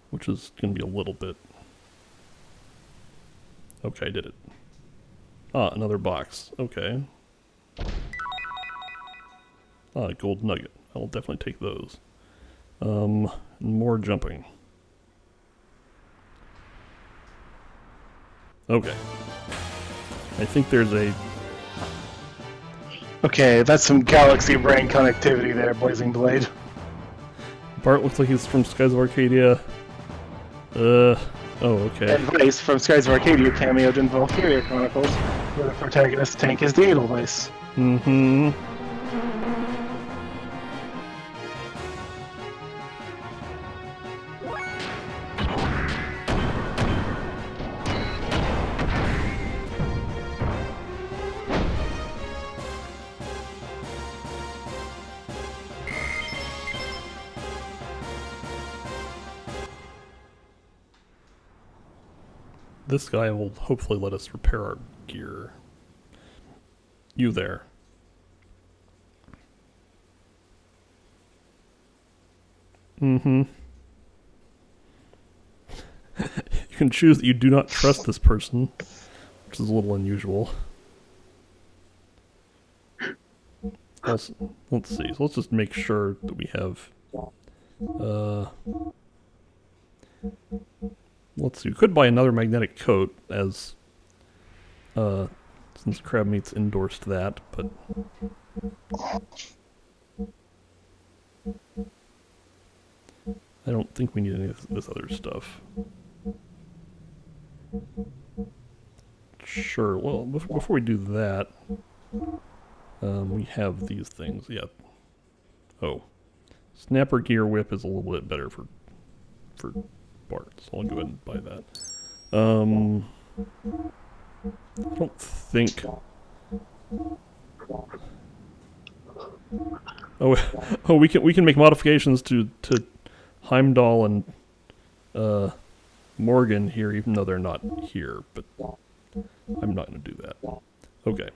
which is going to be a little bit... Okay, I did it. Ah, another box. Okay. Ah, gold nugget. I'll definitely take those. More jumping. Okay. I think there's a... Okay, that's some galaxy brain connectivity there, Blazing Blade. Bart looks like he's from Skies of Arcadia. Oh, okay. And Vice from Skies of Arcadia cameoed in Valkyria Chronicles, where the protagonist tank is the Edelweiss. Mm-hmm. This guy will hopefully let us repair our gear. You there. Mm-hmm. You can choose that you do not trust this person, which is a little unusual. Also, let's see. So let's just make sure that we have... let's see. We could buy another magnetic coat, as... since Crab Meat's endorsed that, but... I don't think we need any of this other stuff. Sure, well, before we do that, we have these things, yep. Oh. Snapper Gear Whip is a little bit better for Bart, so I'll go ahead and buy that. I don't think... Oh, we can make modifications to Heimdall and Morgan here, even though they're not here, but I'm not going to do that. Okay.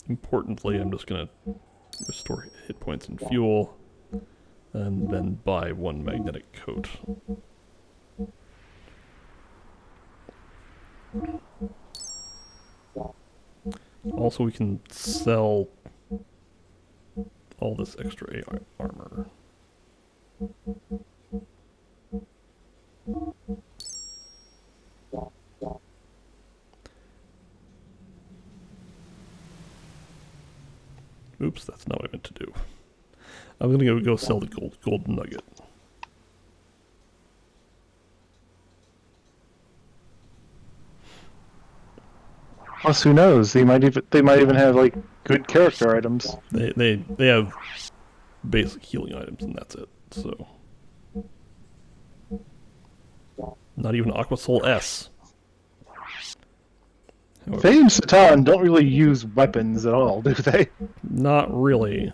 Importantly, I'm just going to restore hit points and fuel, and then buy one magnetic coat. Also, we can sell all this extra armor. Oops, that's not what I meant to do. I'm gonna go sell the gold nugget. Plus, who knows? They might even have like good character items. They have basic healing items, and that's it. So, not even Aqua Soul S. However, Faye and Satan don't really use weapons at all, do they? not really.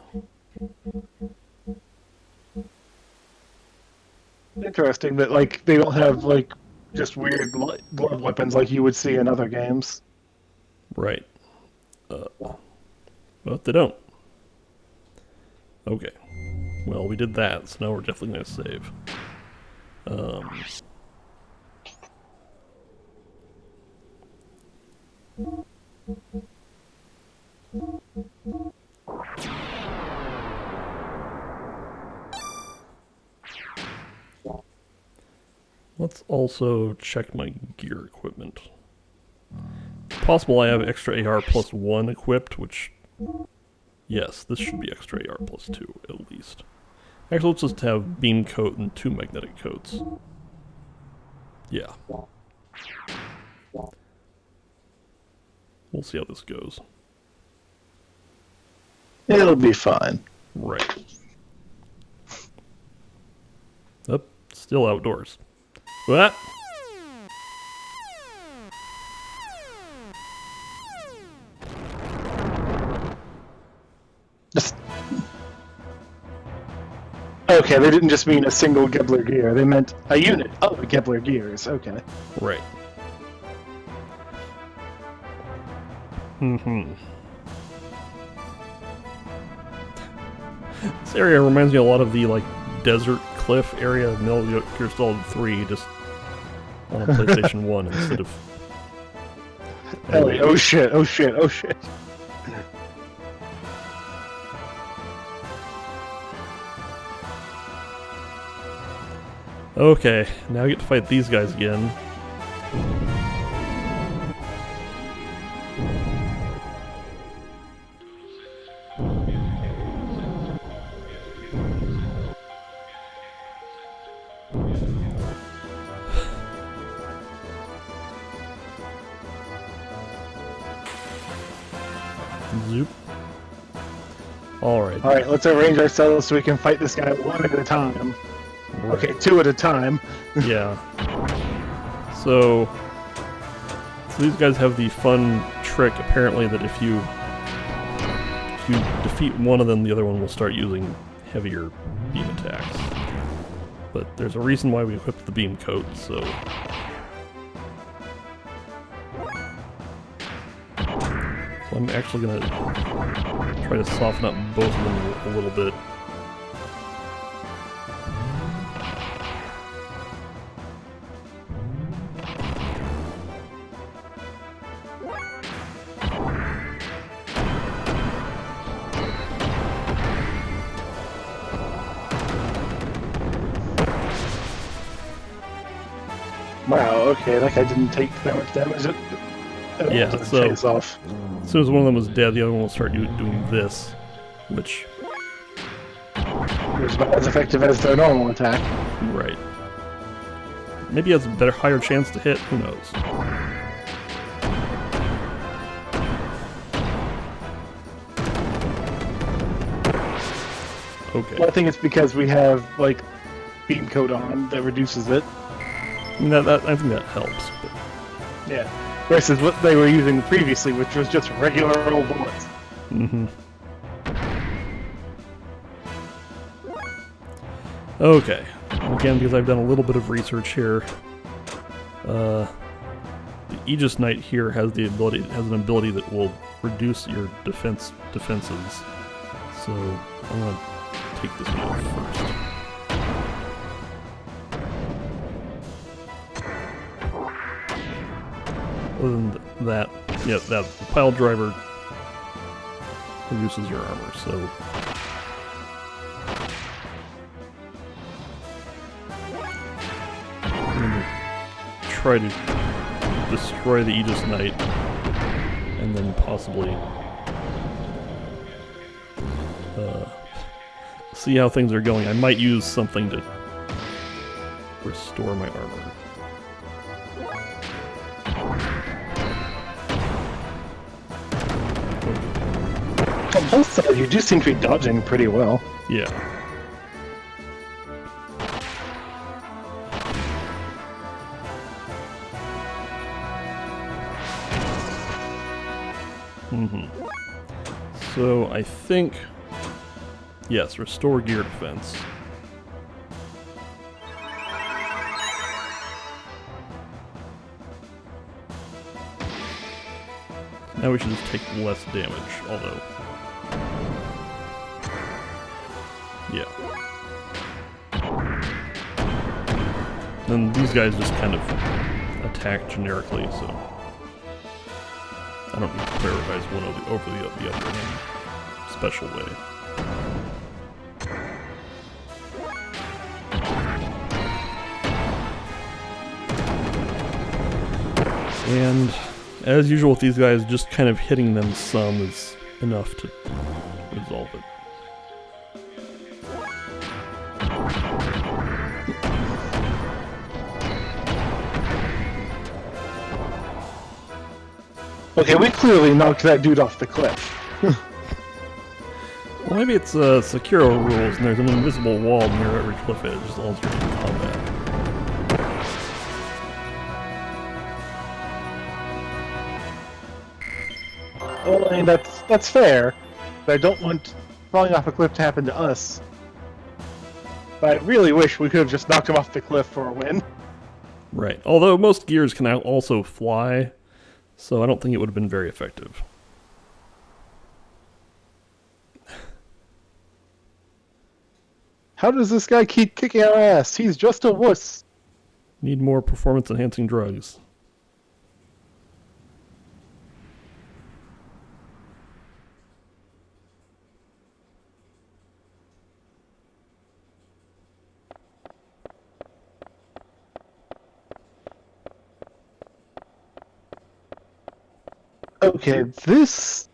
Interesting that like they don't have like just weird glove weapons like you would see in other games. Right. But they don't. Okay. Well, we did that, so now we're definitely going to save. Let's also check my gear equipment. It's possible I have extra AR plus 1 equipped, which... Yes, this should be extra AR plus 2, at least. Actually, let's just have beam coat and 2 magnetic coats. Yeah. We'll see how this goes. It'll be fine. Right. Up, still outdoors. What? Okay, they didn't just mean a single Gebler gear. They meant a unit of Gebler gears. Okay. Right. Mm-hmm. This area reminds me a lot of the, like, desert cliff area of Metal Gear Solid 3, just on a PlayStation 1 instead of... Anyway, oh shit, oh shit, oh shit. Okay, now I get to fight these guys again. Zoop. Alright. Alright, let's arrange ourselves so we can fight this guy one at a time. Right. Okay, 2 at a time. Yeah. So these guys have the fun trick, apparently, that if you defeat one of them, the other one will start using heavier beam attacks. But there's a reason why we equipped the beam coat, so... So I'm actually gonna try to soften up both of them a little bit. Wow, okay, that guy didn't take that much damage. Yeah, so chase off. as soon as one of them was dead, the other one will start doing this, which... It was about as effective as their normal attack. Right. Maybe has a better, higher chance to hit, who knows. Okay. Well, I think it's because we have, like, beam coat on that reduces it. I mean, I think that helps, but... Yeah. Versus what they were using previously, which was just regular old bullets. Mm-hmm. Okay. Again, because I've done a little bit of research here, the Aegis Knight here has an ability that will reduce your defenses. So I'm gonna take this one out first. Other than that, yeah, that pile driver reduces your armor, so... I'm gonna try to destroy the Aegis Knight, and then possibly see how things are going. I might use something to restore my armor. On both sides, you do seem to be dodging pretty well. Yeah. So I think, yes, restore gear defense. Now we should just take less damage, although... Yeah. Then these guys just kind of attack generically, so... I don't need to prioritize one over the other in a special way. And as usual with these guys, just kind of hitting them some is enough to resolve it. Okay, we clearly knocked that dude off the cliff. Well, maybe it's Sekiro rules and there's an invisible wall near every cliff edge as long as you're in combat. Well, I mean, that's fair. But I don't want falling off a cliff to happen to us. But I really wish we could have just knocked him off the cliff for a win. Right. Although most gears can now also fly, so I don't think it would have been very effective. How does this guy keep kicking our ass? He's just a wuss. Need more performance-enhancing drugs. Okay, this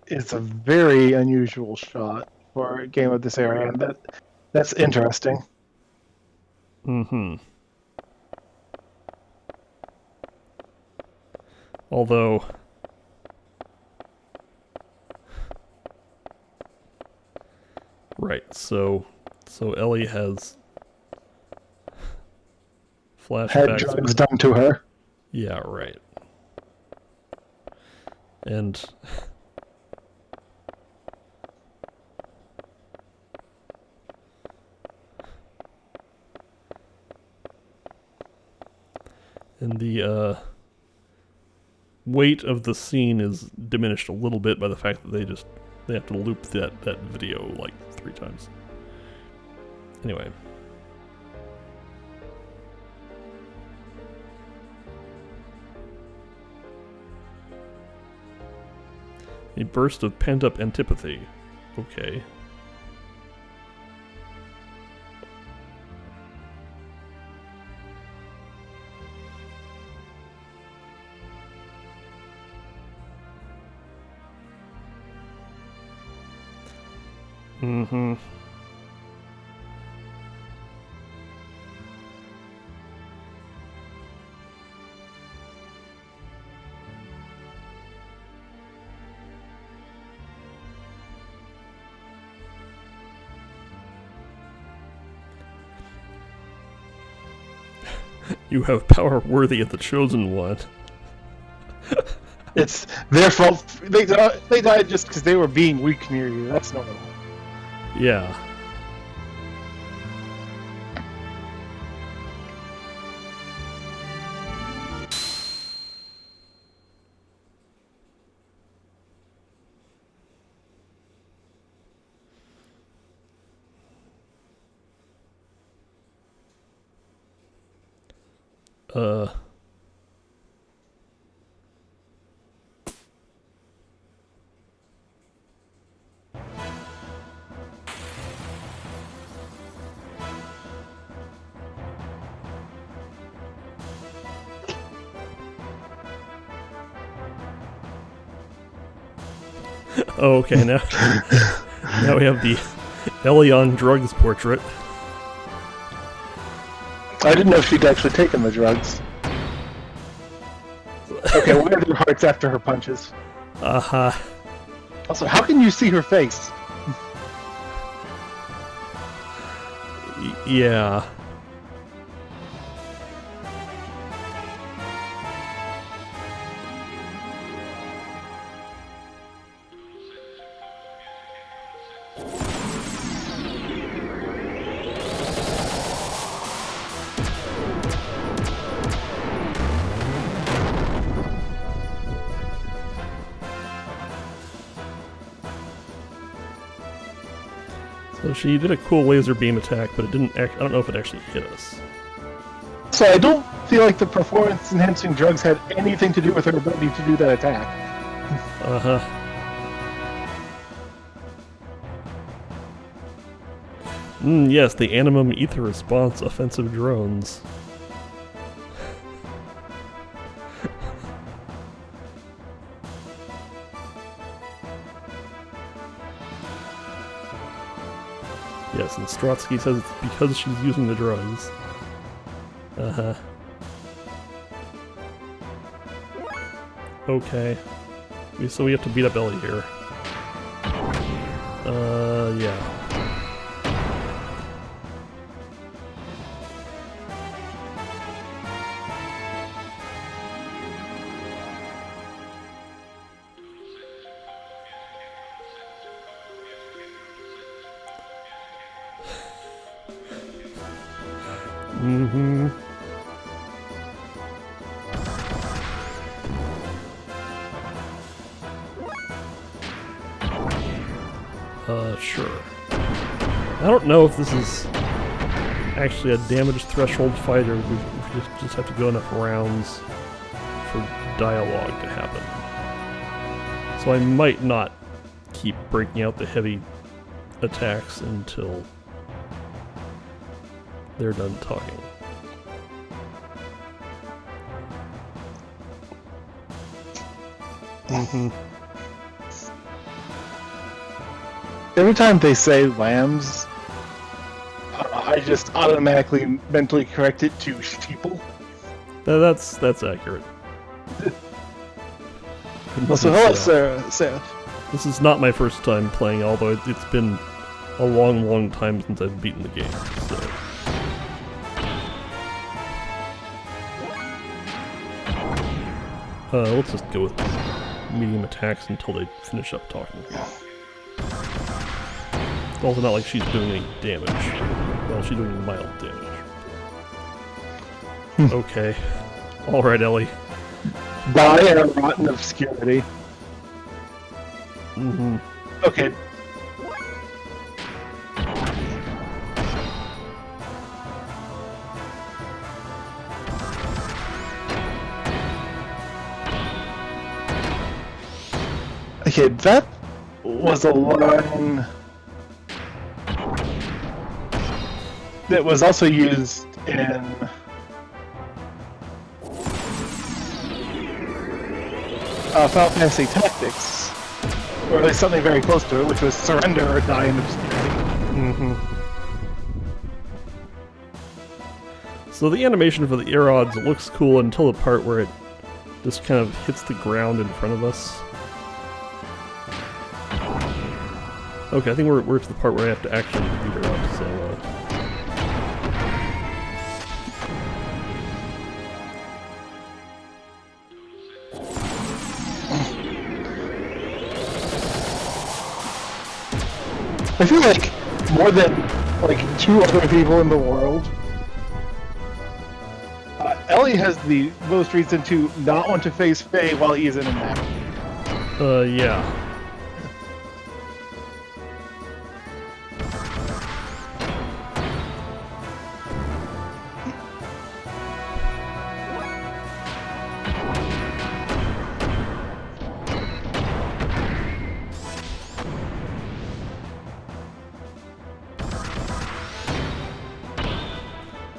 is a very unusual shot for a game of this area, and that's interesting. Mm-hmm. Although... Right, so Ellie has flashbacks. Had drugs done to her. Yeah, right. And the weight of the scene is diminished a little bit by the fact that they have to loop that video like 3 times. Anyway. A burst of pent-up antipathy. Okay. Mm-hmm. You have power worthy of the Chosen One. It's their fault. They died just because they were being weak near you. That's normal. Yeah. Oh, okay, now we have the Ellie on drugs portrait. I didn't know she'd actually taken the drugs. Okay, where are their hearts after her punches? Uh-huh. Also, how can you see her face? Yeah. So she did a cool laser beam attack, but it didn't. I don't know if it actually hit us. So I don't feel like the performance-enhancing drugs had anything to do with her ability to do that attack. Uh-huh. Yes, the Animum Ether Response offensive drones. Yes, and Strotsky says it's because she's using the drugs. Uh-huh. Okay. So we have to beat up Ellie here. Yeah. Mm-hmm. Sure. I don't know if this is actually a damage threshold fight, or we just have to go enough rounds for dialogue to happen. So I might not keep breaking out the heavy attacks until they're done talking. Mm-hmm. Every time they say lambs, I just automatically mentally correct it to sheeple. That's accurate. So hello, Sarah. This is not my first time playing, although it's been a long time since I've beaten the game, so... let's just go with medium attacks until they finish up talking. It's also not like she's doing any damage. Well, she's doing mild damage. Okay. Alright, Ellie. Die in a rotten obscurity. Mm-hmm. Okay. Okay, that was a line that was also used in Final Fantasy Tactics, or at least something very close to it, which was surrender or die in obscurity. Mm-hmm. So the animation for the Erods looks cool until the part where it just kind of hits the ground in front of us. Okay, I think we're to the part where I have to actually beat her up, so... I feel like more than like 2 other people in the world, Ellie has the most reason to not want to face Faye while he's in a map. Yeah.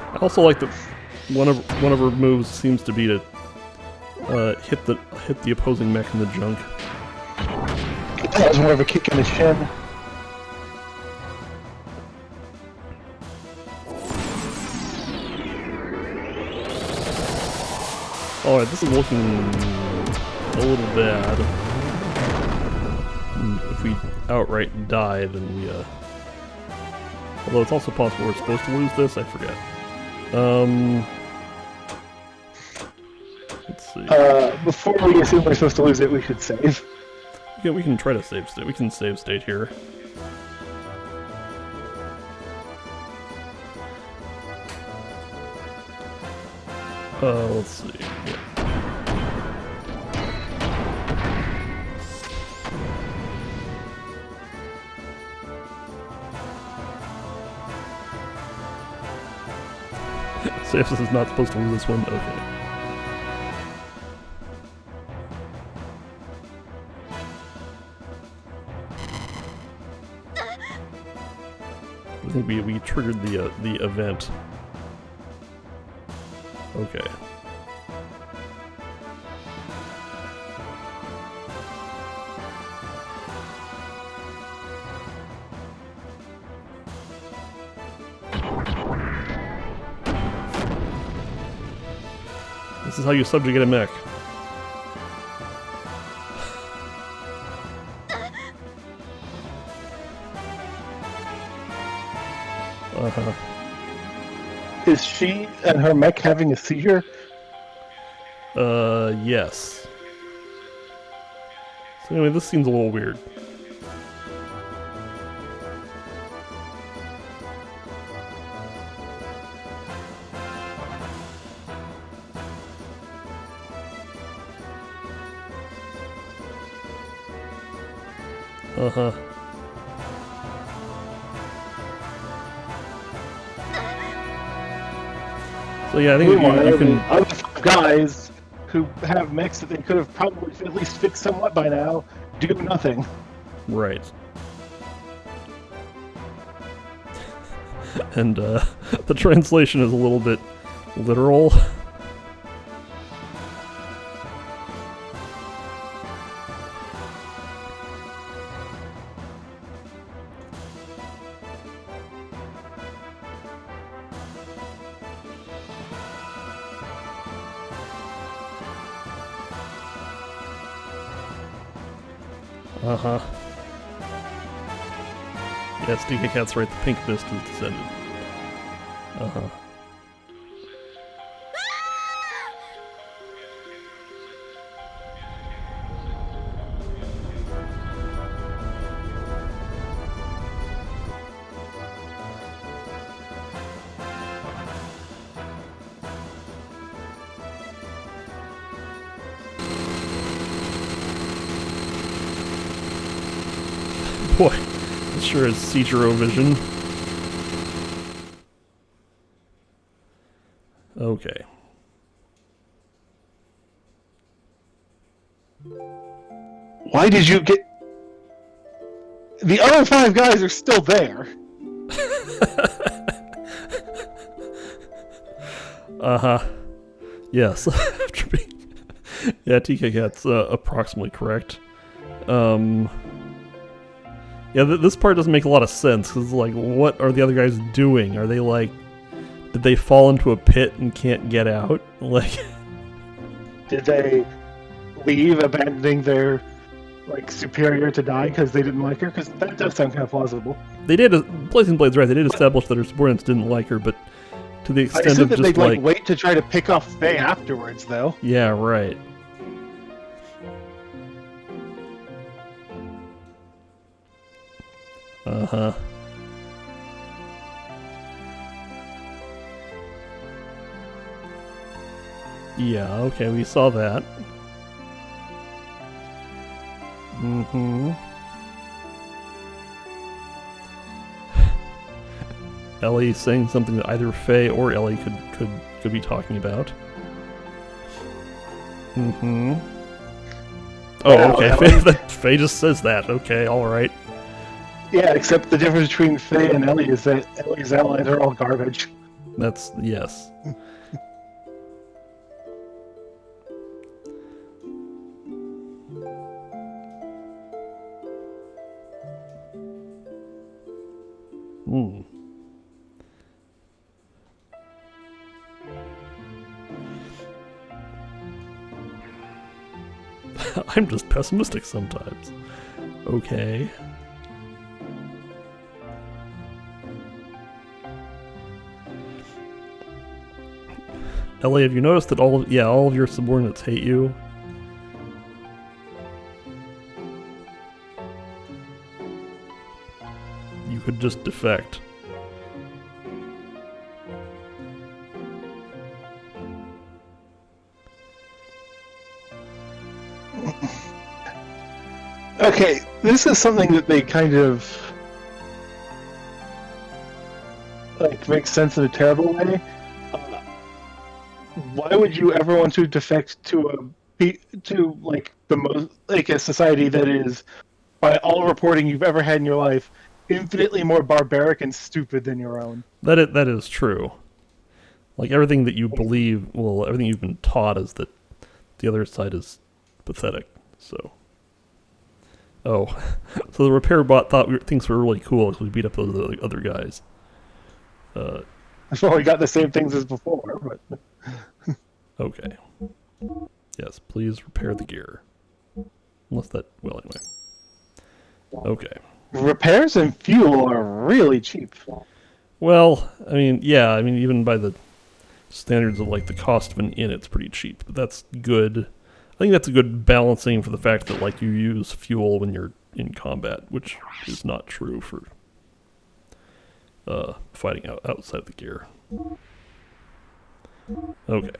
I also like that one of her moves seems to be to hit the opposing mech in the junk. That was more of a kick in the shin. Alright, this is looking a little bad. If we outright die, then we although it's also possible we're supposed to lose this, I forget. Let's see. Before we assume we're supposed to lose it, we should save. Yeah, we can try to save state. We can save state here. Let's see. Yeah. Saphis is not supposed to lose this one? Okay. I think we triggered the event. Okay. This is how you subjugate a mech. Uh-huh. Is she and her mech having a seizure? Yes. So anyway, this seems a little weird. Uh-huh. So yeah, I think you can... Other guys who have mechs that they could have probably at least fixed somewhat by now do nothing. Right. And the translation is a little bit literal. Uh-huh. Yes, DK Cat's right, the pink mist has descended. Uh-huh. Boy, this sure is Seijiro vision. Okay. Why did you get... The other 5 guys are still there. Uh-huh. Yes. After being... Yeah, TK Cat's approximately correct. Yeah, this part doesn't make a lot of sense, because, like, what are the other guys doing? Are they, like... Did they fall into a pit and can't get out? Like... Did they leave, abandoning their, like, superior to die because they didn't like her? Because that does sound kind of plausible. They did... Blazing Blade's right, they did establish that her subordinates didn't like her, but to the extent I assume of that just, they'd, like, wait to try to pick off Faye afterwards, though. Yeah, right. Uh-huh. Yeah, okay, we saw that. Mm-hmm. Ellie saying something that either Faye or Ellie could be talking about. Mm-hmm. Oh, okay. Faye just says that. Okay, alright. Yeah, except the difference between Faye and Ellie is that Ellie's allies are all garbage. That's... yes. Hmm. I'm just pessimistic sometimes. Okay. Ellie, have you noticed that all of your subordinates hate you? You could just defect. Okay, this is something that they kind of like make sense in a terrible way. Why would you ever want to defect to like the most like a society that is, by all reporting you've ever had in your life, infinitely more barbaric and stupid than your own? That is true. Like everything that you believe, well, everything you've been taught is that the other side is pathetic. So. Oh, so the repair bot thought things were really cool because we beat up those other guys. Well, we got the same things as before, but... Okay. Yes, please repair the gear. Unless that... Well, anyway. Okay. Repairs and fuel are really cheap. Well, I mean, yeah, I mean, even by the standards of, like, the cost of an inn, it's pretty cheap. But that's good. I think that's a good balancing for the fact that, like, you use fuel when you're in combat, which is not true for fighting outside of the gear. Okay.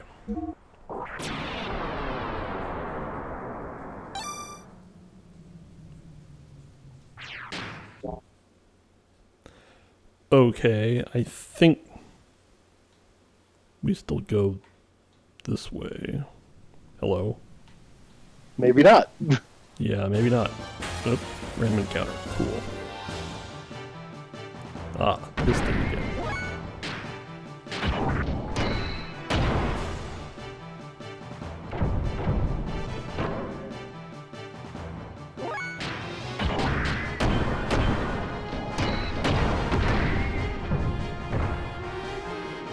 Okay, I think we still go this way. Hello? Maybe not. Yeah, maybe not. Nope. Random encounter. Cool. Ah, this thing again.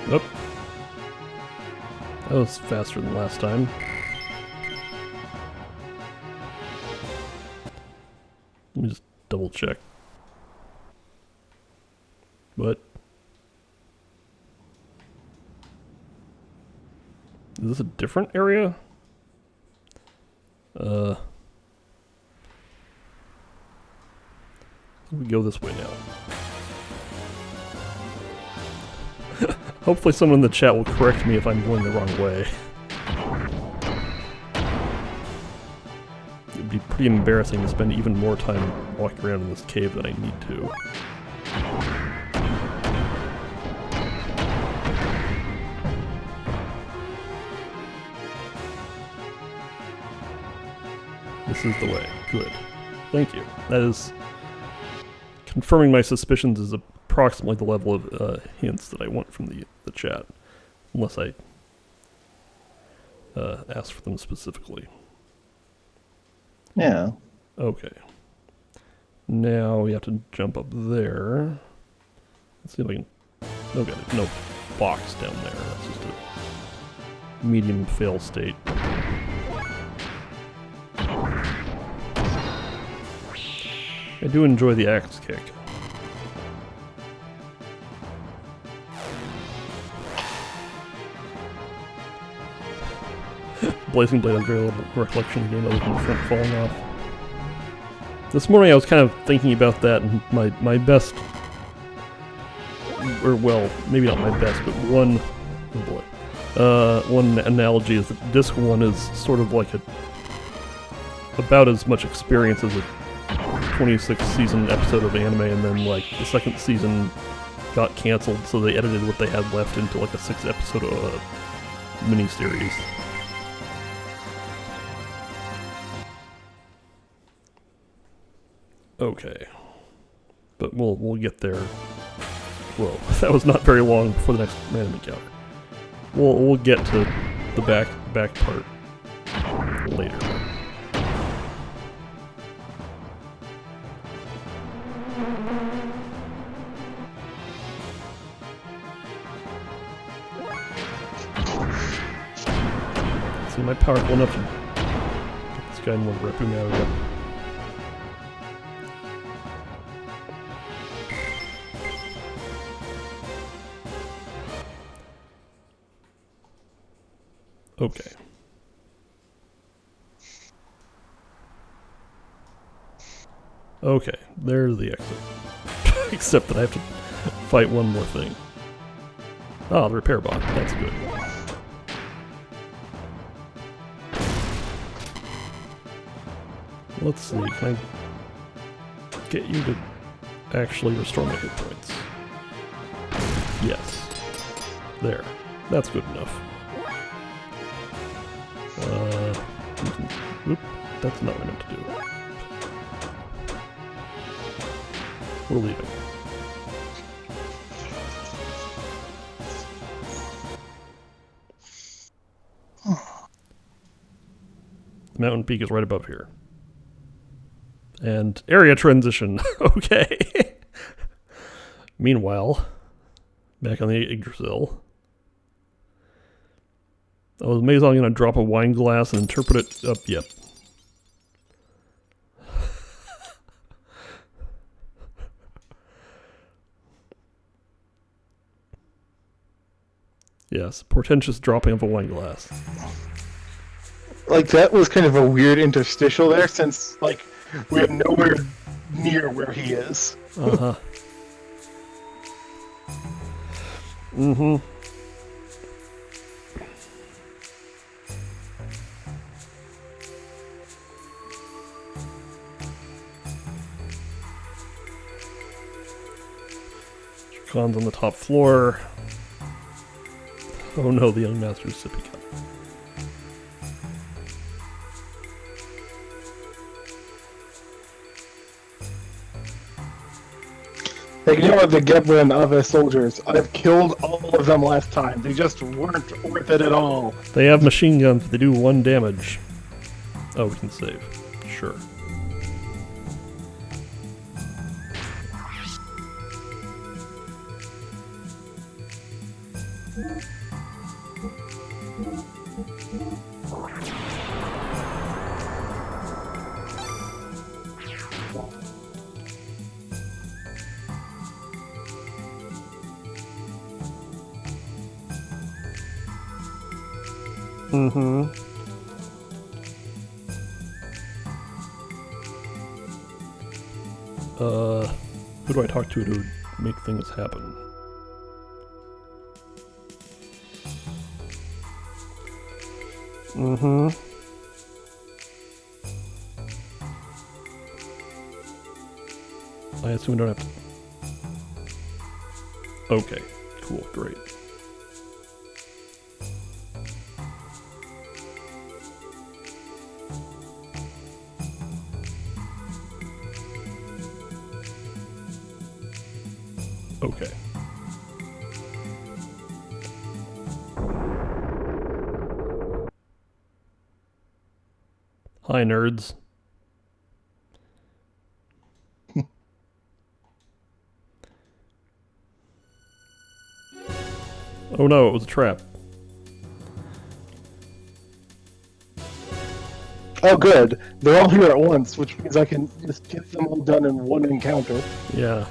Nope. That was faster than last time. Let me just double check. What? Is this a different area? We go this way now. Hopefully someone in the chat will correct me if I'm going the wrong way. It'd be pretty embarrassing to spend even more time walking around in this cave than I need to. This is the way. Good. Thank you. That is confirming my suspicions is approximately the level of hints that I want from the chat. Unless I ask for them specifically. Yeah. Okay. Now we have to jump up there. Let's see if I can... Okay, there's no box down there. That's just a medium fail state. I do enjoy the axe kick. Blazing Blade has very little recollection of the game other than the front falling off. This morning I was kind of thinking about that, and my best, or well, maybe not my best, but one analogy is that Disc 1 is sort of like about as much experience as a 26 season episode of anime, and then like the second season got canceled, so they edited what they had left into like a 6 episode miniseries. Okay, but we'll get there. Whoa, that was not very long before the next random encounter. We'll get to the back part later. See, my power cool enough to get this guy in one rip him out of it. Okay. Okay, there's the exit. Except that I have to fight one more thing. Ah, the repair bot. That's good. Let's see, can I get you to actually restore my hit points? Yes. There. That's good enough. Oop, that's not what I meant to do. We're leaving. The mountain peak is right above here. And area transition. Okay. Meanwhile, back on the Yggdrasil. I was amazed I'm going to drop a wine glass and interpret it up. Yep. Yes, portentous dropping of a wine glass. Like, that was kind of a weird interstitial there, since, like, we're nowhere near where he is. Uh-huh. Mm-hmm. Chicon's on the top floor. Oh no, the young master's sippy cup. Like, you know what, the Gebra and other soldiers, I've killed all of them last time. They just weren't worth it at all. They have machine guns, but they do 1 damage. Oh, we can save. Sure. Mm-hmm. Who do I talk to make things happen? Mm-hmm. I assume we don't have to... Okay, cool, great. Okay. Hi, nerds. Oh no, it was a trap. Oh good, they're all here at once, which means I can just get them all done in one encounter. Yeah.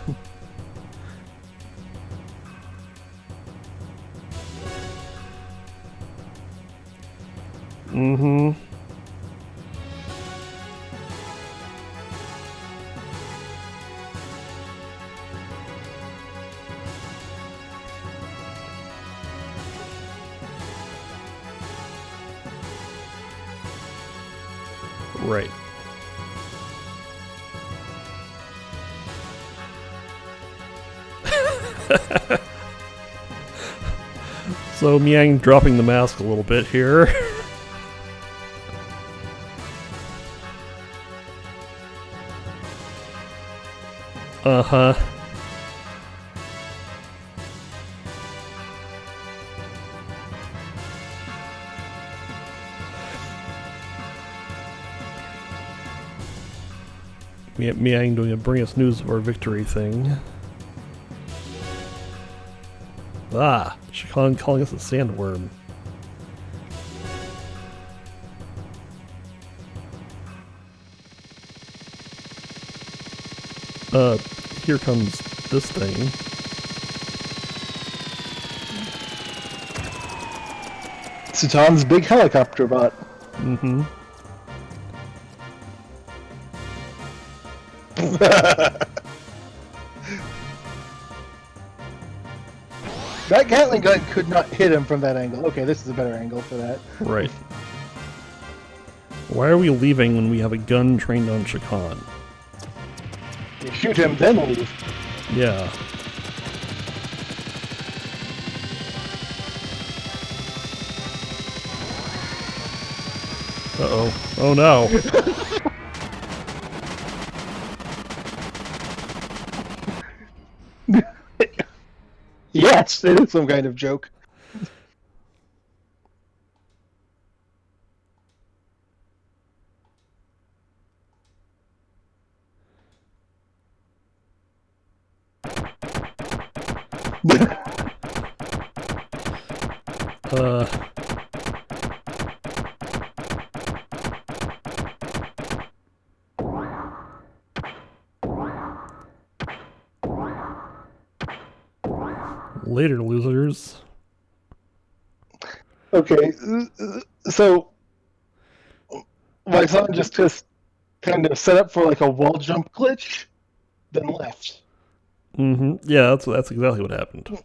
Mm-hmm. Right. So Miang dropping the mask a little bit here. Uh-huh. Miang doing a bring us news of our victory thing. Ah, Chicon calling us a sandworm. Here comes this thing. Sutan's big helicopter bot. Mm-hmm. That Gatling gun could not hit him from that angle. Okay, this is a better angle for that. Right. Why are we leaving when we have a gun trained on Chicon? You shoot him, then leave. Yeah. Uh-oh. Oh no. Yes, it is some kind of joke. Later, losers. Okay, so my son just kind of set up for like a wall jump glitch, then left. Mm-hmm. Yeah, that's exactly what happened.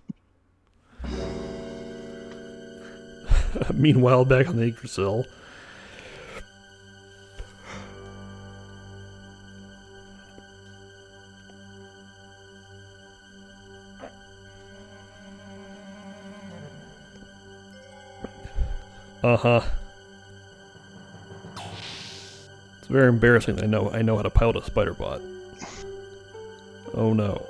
Meanwhile, back on the Yggdrasil. Uh-huh. It's very embarrassing that I know how to pilot a spider bot. Oh no.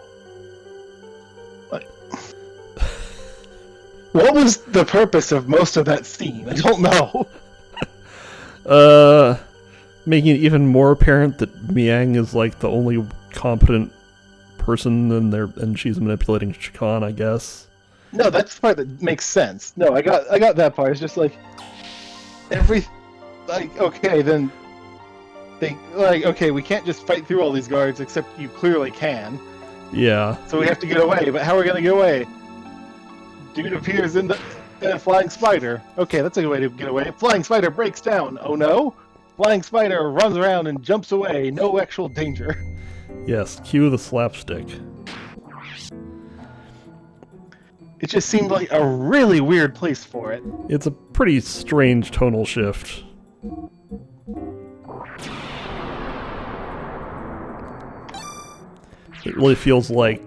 What was the purpose of most of that scene? I don't know. Making it even more apparent that Miang is like the only competent person in there, and she's manipulating Chikan, I guess. No, that's the part that makes sense. No, I got that part. It's just like okay, then okay, we can't just fight through all these guards, except you clearly can. Yeah. So we have to get away. But how are we gonna get away? Dude appears in a flying spider. Okay, that's a good way to get away. Flying spider breaks down. Oh no! Flying spider runs around and jumps away. No actual danger. Yes, cue the slapstick. It just seemed like a really weird place for it. It's a pretty strange tonal shift. It really feels like,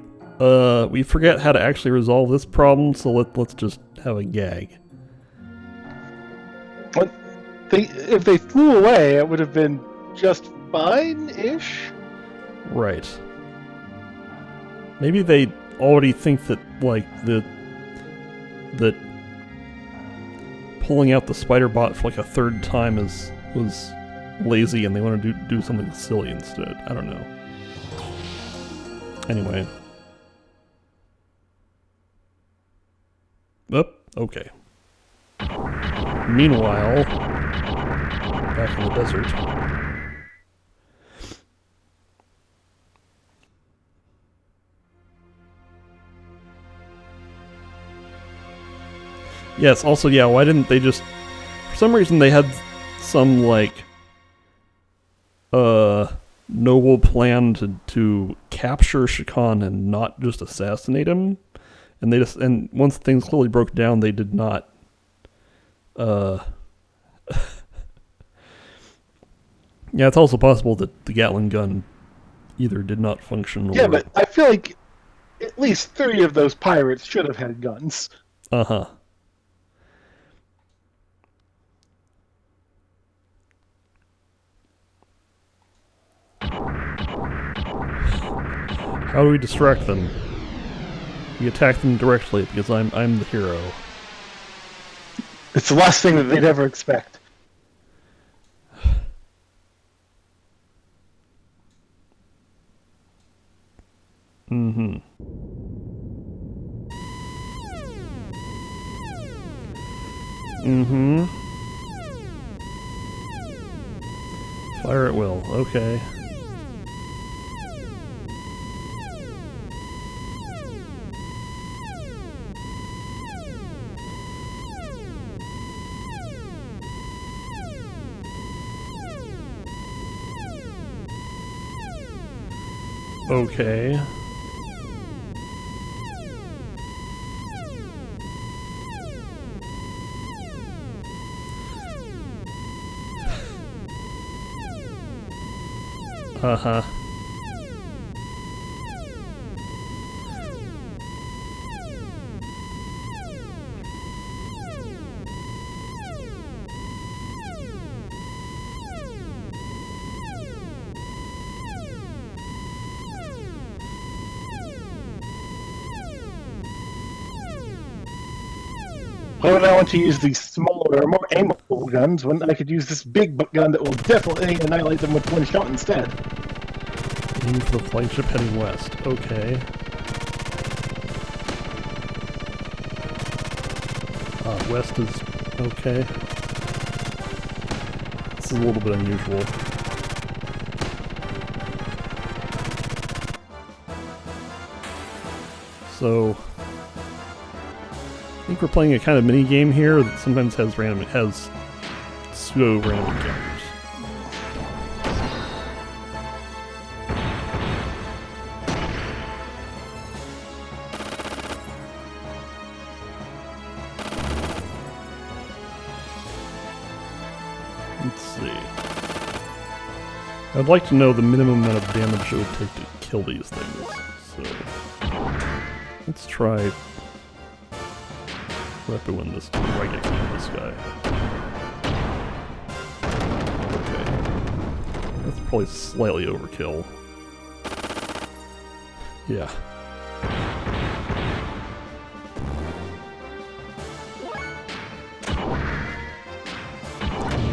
we forget how to actually resolve this problem, so let's just have a gag. If they flew away, it would have been just fine-ish. Right. Maybe they already think that, like, that pulling out the spider bot for like a third time was lazy, and they want to do something silly instead. I don't know. Anyway. Okay. Meanwhile, back in the desert. Yes, also, yeah, why didn't they just... For some reason they had some, like, noble plan to capture Chikan and not just assassinate him. And once things clearly broke down, they did not, yeah, it's also possible that the Gatling gun either did not function or... Yeah, but I feel like at least 3 of those pirates should have had guns. Uh-huh. How do we distract them? We attack them directly because I'm the hero. It's the last thing that they'd ever expect. Mm-hmm. Mm-hmm. Fire at will. Okay. Okay. Uh-huh. Why would I want to use these smaller, more aimable guns when I could use this big gun that will definitely annihilate them with one shot instead? Aim for the flagship heading west. Okay. West is okay. This is a little bit unusual. So, I think we're playing a kind of mini game here that sometimes has pseudo random encounters. Let's see. I'd like to know the minimum amount of damage it would take to kill these things. So let's try weapon this right next to this guy. Okay. That's probably slightly overkill. Yeah.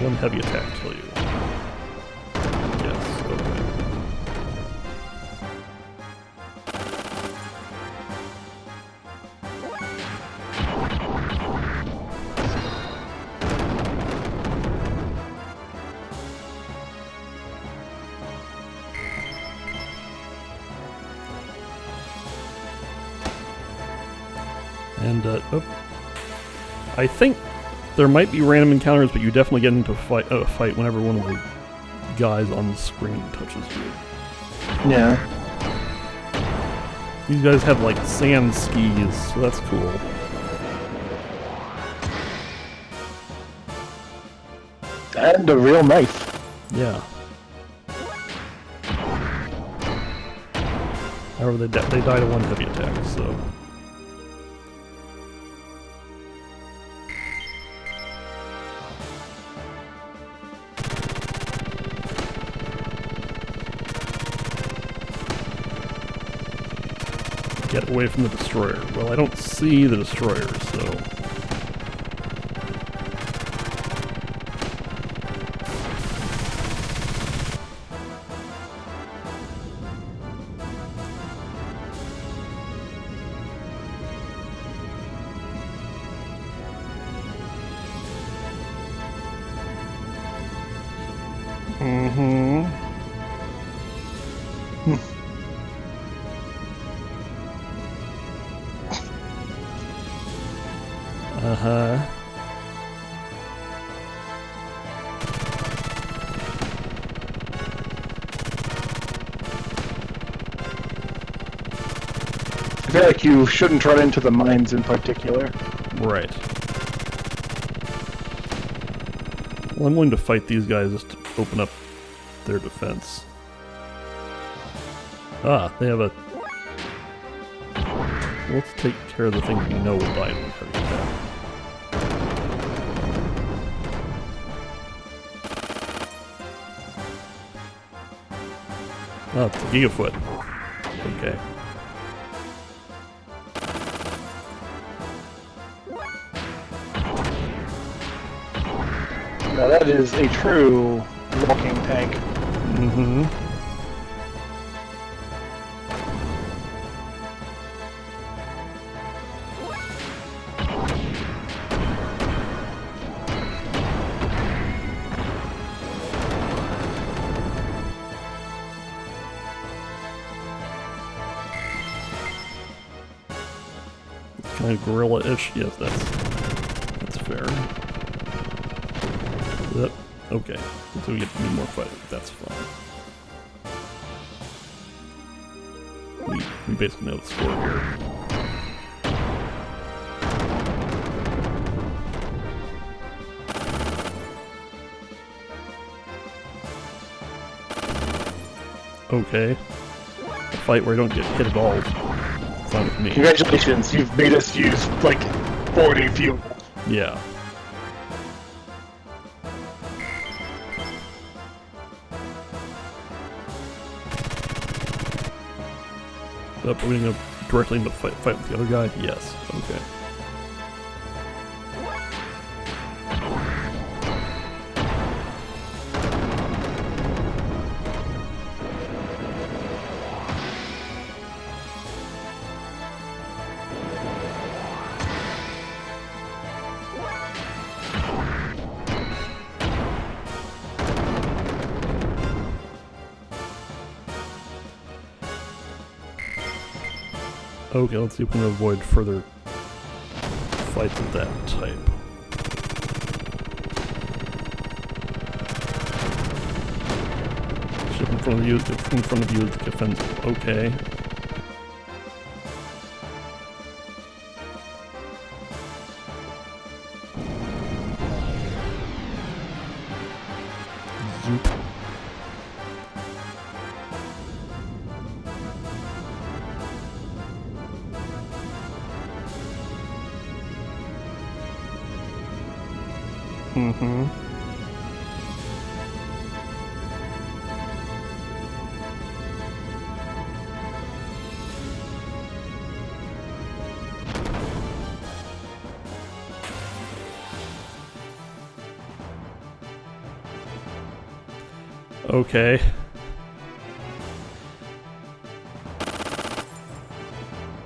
One heavy attack kill you. Yes, okay. And, I think there might be random encounters, but you definitely get into a fight whenever one of the guys on the screen touches you. Yeah. These guys have, like, sand skis, so that's cool. And a real knife. Yeah. However, they die to one heavy attack, so... Get away from the destroyer. Well, I don't see the destroyer, so... Uh-huh. I feel like you shouldn't run into the mines in particular. Right. Well, I'm willing to fight these guys just to open up their defense. Ah, they have a... Let's take care of the thing we know will die in one heavy attack. Oh, it's a Gigafoot. Okay. Now that is a true walking tank. Mm-hmm. Kind of gorilla-ish. Yes, that's fair. Yep. Okay. So we get to do more fighting. That's fine. We basically know the score here. Okay. A fight where I don't get hit at all. Fine with me. Congratulations, you've made us use, like, 40 fuel. Yeah. Are we going to go directly into fight with the other guy? Yes. Okay. Okay, let's see if we can avoid further fights of that type. Ship in front of you, is the offensive. Okay. Zoop. Mm-hmm. Okay.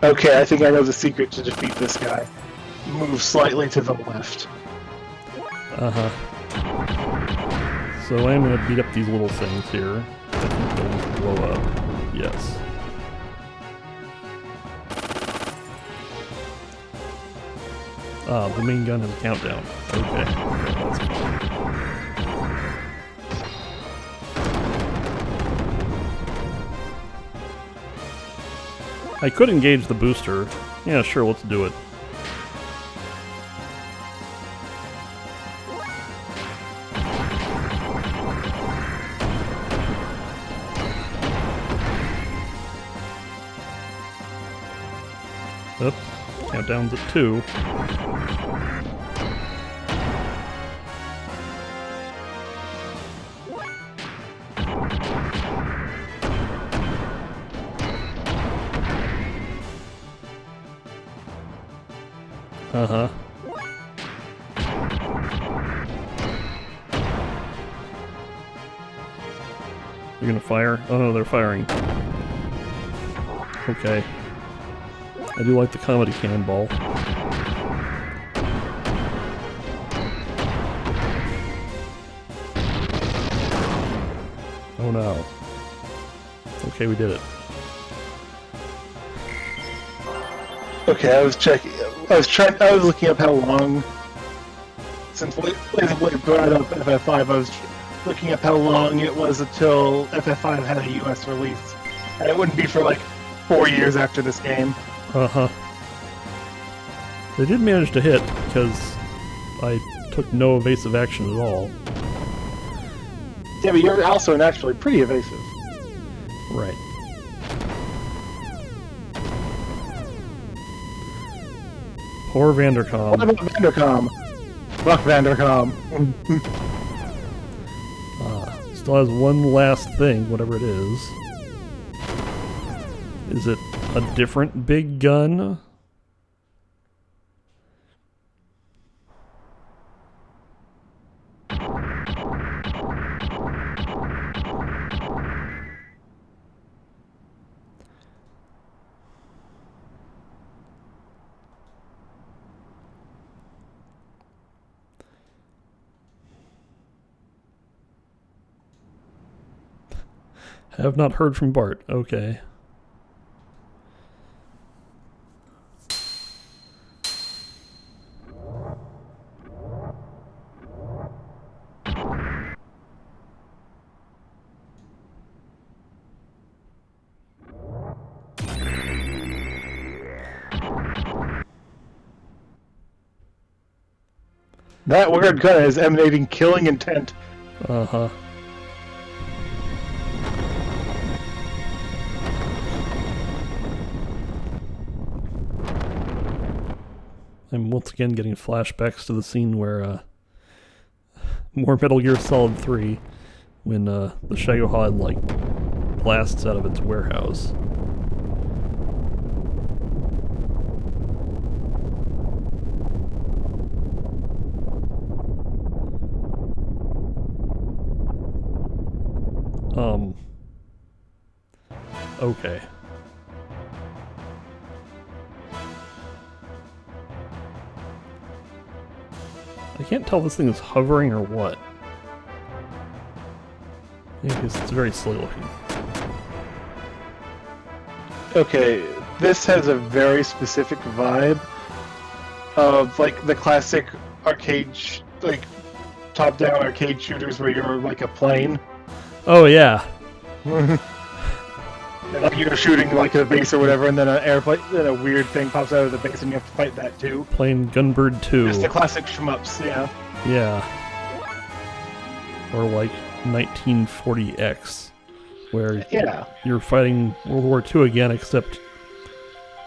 Okay, I think I know the secret to defeat this guy. Move slightly to the left. Uh-huh. So I'm gonna beat up these little things here. I think they'll blow up. Yes. Ah, the main gun has a countdown. Okay. That's fine. I could engage the booster. Yeah, sure, let's do it. Up. Countdown's at 2. Uh-huh. You're gonna fire? Oh no, they're firing. Okay. I do like the comedy cannonball. Oh no. Okay, we did it. Okay, I was checking. I was looking up how long. Since Laser Blade brought up FF5, I was looking up how long it was until FF5 had a US release, and it wouldn't be for like 4 years after this game. Uh-huh. They did manage to hit, because I took no evasive action at all. Yeah, but you're also naturally pretty evasive. Right. Poor Vandercom. What about Vandercom? Fuck Vandercom. Still has one last thing, whatever it is. Is it a different big gun? Have not heard from Bart. Okay. That weird gun is emanating killing intent. Uh-huh. I'm once again getting flashbacks to the scene where, more Metal Gear Solid 3, when, the Shagohod, like, blasts out of its warehouse. Okay. I can't tell if this thing is hovering or what. Yeah, because it's very silly looking. Okay, this has a very specific vibe. of like the classic arcade, like top-down arcade shooters where you're like a plane. Oh yeah. Like you're shooting like a base or whatever, and then an airplane, then a weird thing pops out of the base, and you have to fight that too. Playing Gunbird 2. Just the classic shmups, yeah. Yeah. Or like 1940X, where you're fighting World War II again, except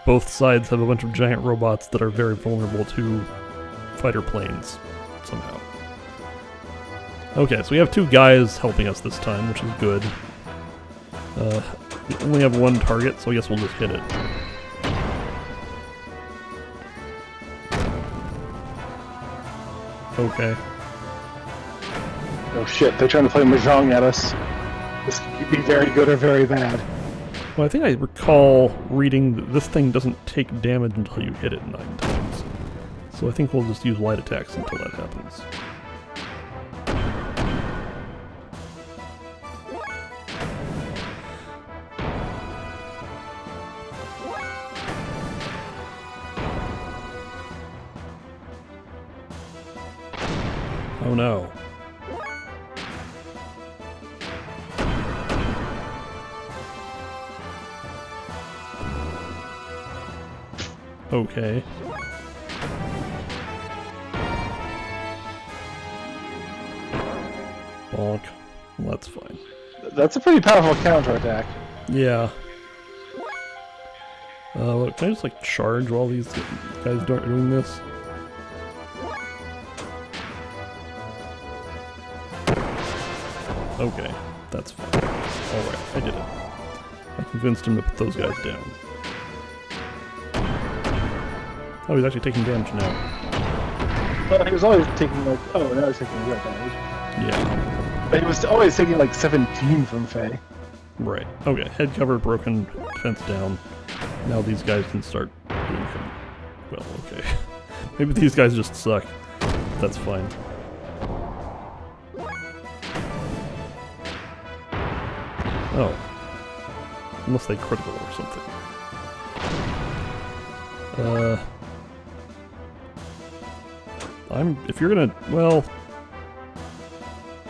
both sides have a bunch of giant robots that are very vulnerable to fighter planes, somehow. Okay, so we have 2 guys helping us this time, which is good. We only have 1 target, so I guess we'll just hit it. Okay. Oh shit, they're trying to play Mahjong at us. This could be very good or very bad. Well, I think I recall reading that this thing doesn't take damage until you hit it 9 times. So I think we'll just use light attacks until that happens. Oh no. Okay. Bonk. Well, that's fine. That's a pretty powerful counterattack. Yeah. Look, can I just like charge while these guys aren't doing this? Okay, that's fine. Alright, I did it. I convinced him to put those guys down. Oh, he's actually taking damage now. Well, he was always taking like, oh, now he's taking real damage. Yeah. But he was always taking like 17 from Faye. Right. Okay, head cover broken, defense down. Now these guys can start doing some... Well, okay. Maybe these guys just suck. That's fine. Oh. Unless they critical or something. If you're gonna... Well...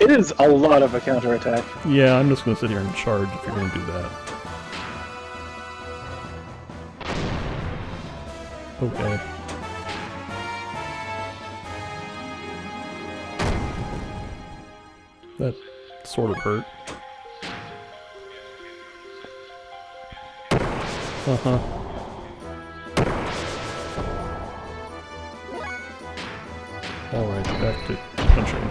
It is a lot of a counterattack. Yeah, I'm just gonna sit here and charge if you're gonna do that. Okay. That sort of hurt. Uh-huh. Alright, back to punching.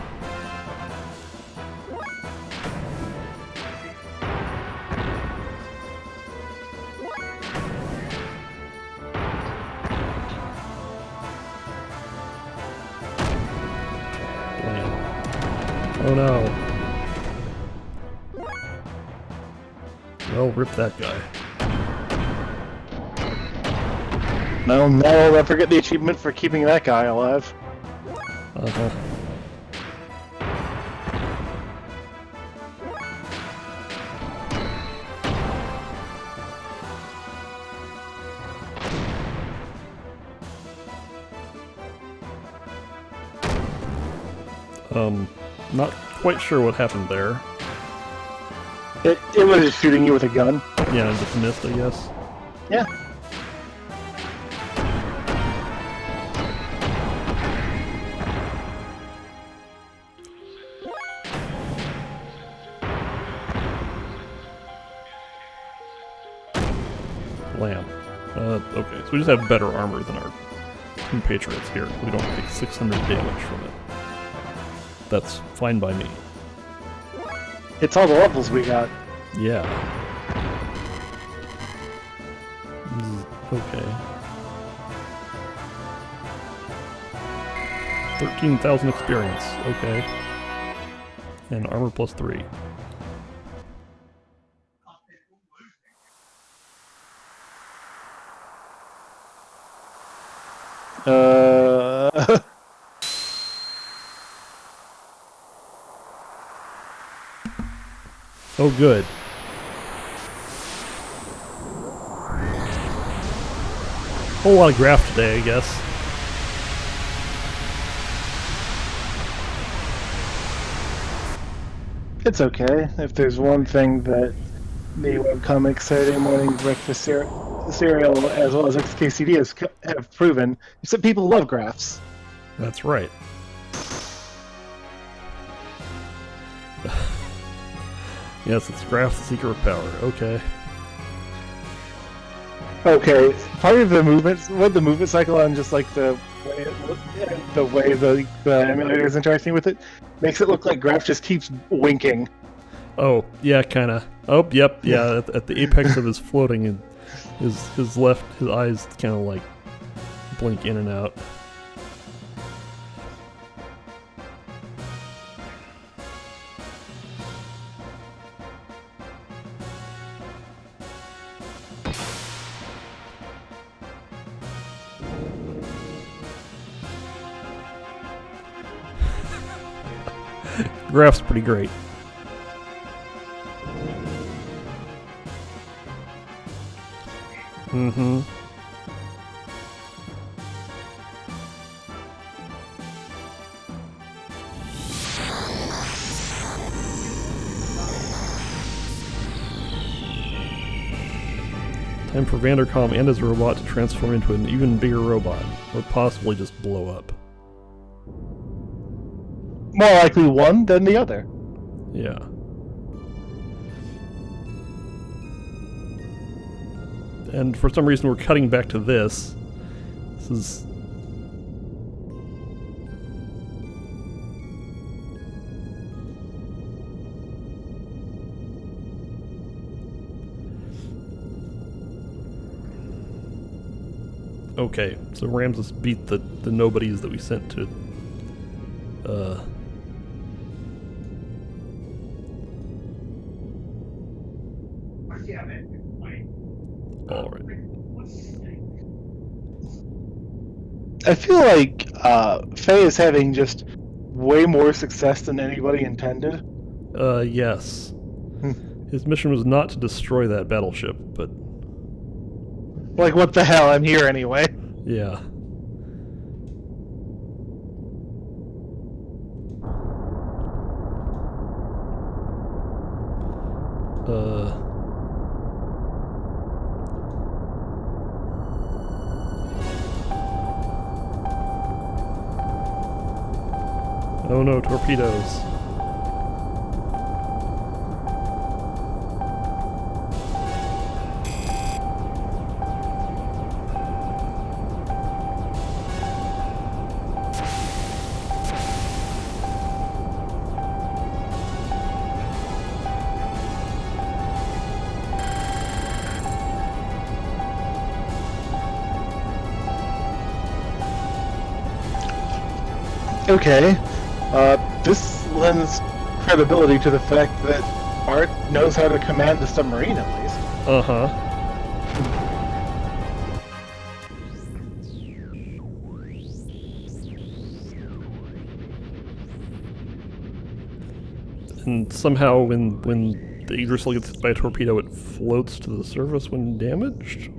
Oh no. Well, rip that guy. No, no, I forget the achievement for keeping that guy alive. Uh-huh. Not quite sure what happened there. It was just shooting you with a gun. Yeah, I just missed, I guess. Yeah. Lamb. Okay, so we just have better armor than our compatriots here. We don't take 600 damage from it. That's fine by me. It's all the levels we got. Yeah. Okay. 13,000 experience. Okay. And armor plus 3. Oh, good. Whole lot of graph today, I guess. It's okay. If there's one thing that the webcomic Saturday morning breakfast cereal as well as XKCD have proven, is that people love graphs. That's right. Yes, it's Graph's the secret of power. Okay. Okay, part of the movement, the movement cycle and just like the way the emulator is interacting with it makes it look like Graph just keeps winking. Oh, yeah, kind of. Oh, yep, yeah. At the apex of his floating, and his eyes kind of like blink in and out. Graph's pretty great. Mm-hmm. Time for Vandercom and his robot to transform into an even bigger robot, or possibly just blow up. More likely one than the other. Yeah. And for some reason we're cutting back to this. This is... Okay, so Ramses beat the nobodies that we sent to... Alright. I feel like Faye is having just way more success than anybody intended. Yes. His mission was not to destroy that battleship, but... Like, what the hell? I'm here anyway. Yeah. Oh no, torpedoes. Okay. This lends credibility to the fact that Art knows how to command the submarine, at least. Uh-huh. And somehow when the Idris gets hit by a torpedo, it floats to the surface when damaged?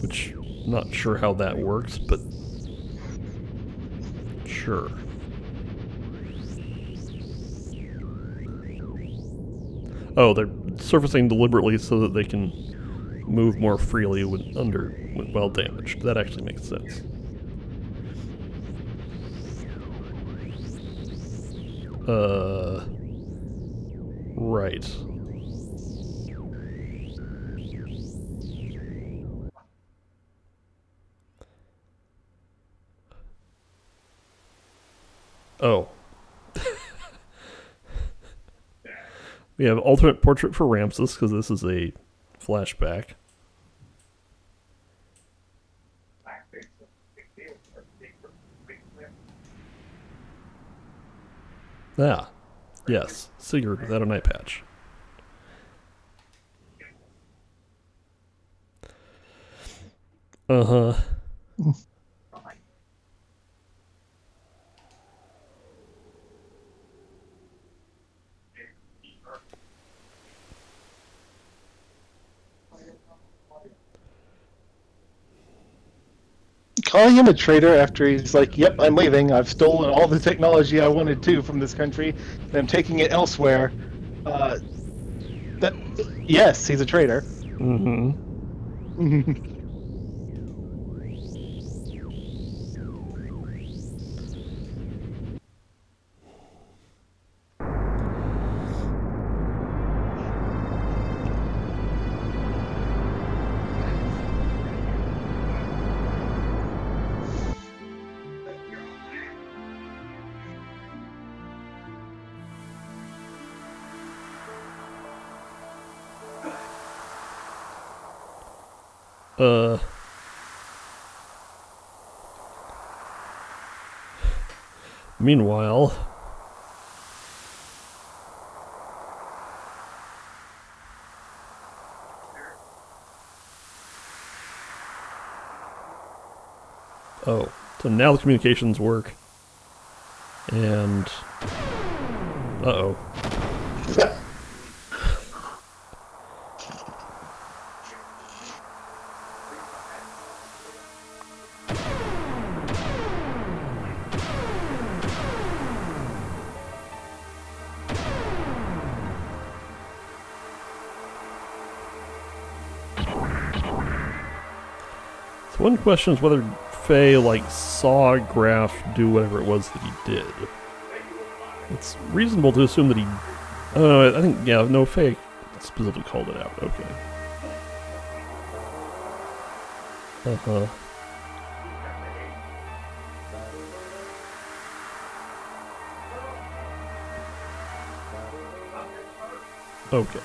Which, not sure how that works, but... Sure. Oh, they're surfacing deliberately so that they can move more freely while damaged. That actually makes sense. Right. Oh. We have alternate portrait for Ramses, because this is a flashback. Ah, yes, Sigurd without an eye patch. Uh-huh. calling him a traitor after he's like, "Yep, I'm leaving. I've stolen all the technology I wanted to from this country, and I'm taking it elsewhere." Uh, that yes, he's a traitor. Mm-hmm. Meanwhile, oh, so now the communications work, and uh-oh. So one question is whether Faye, like, saw Graf do whatever it was that he did. It's reasonable to assume that he... I think, yeah, no, Faye specifically called it out. Okay. Uh-huh. Okay.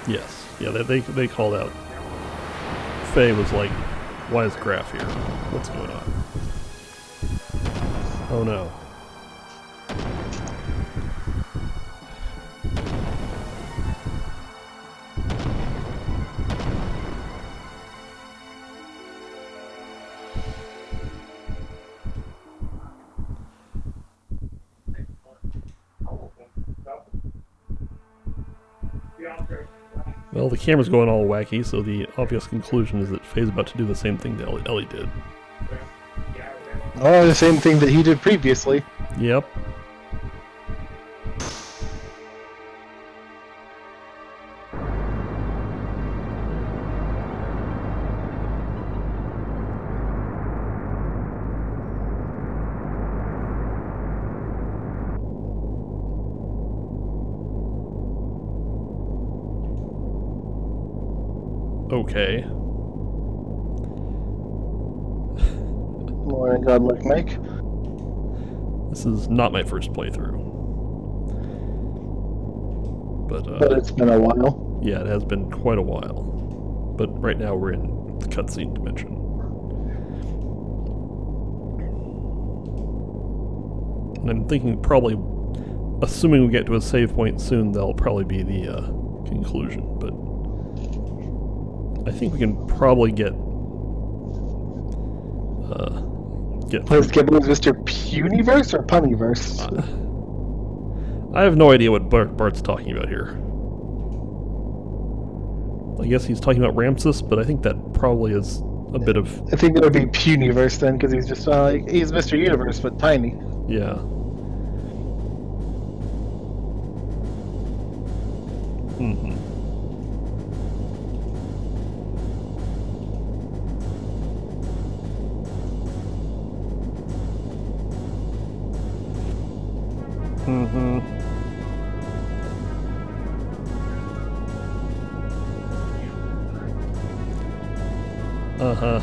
Yes. Yeah, they called out. Faye was like, why is Graf here? What's going on? Oh no. Well, the camera's going all wacky, so the obvious conclusion is that Faye's about to do the same thing that Ellie did. Oh, the same thing that he did previously. Yep. Okay. More godlike Mike. This is not my first playthrough. But it's been a while. Yeah, it has been quite a while. But right now we're in the cutscene dimension. And I'm thinking probably, assuming we get to a save point soon, that'll probably be the conclusion. But I think we can probably get Let's get Mr. Puniverse or Punnyverse? I have no idea what Bart's talking about here. I guess he's talking about Ramses, but I think that probably is a bit of... I think it would be Puniverse then, because he's just like, he's Mr. Universe, but tiny. Yeah. Mm-hmm. Mm-hmm. Uh-huh.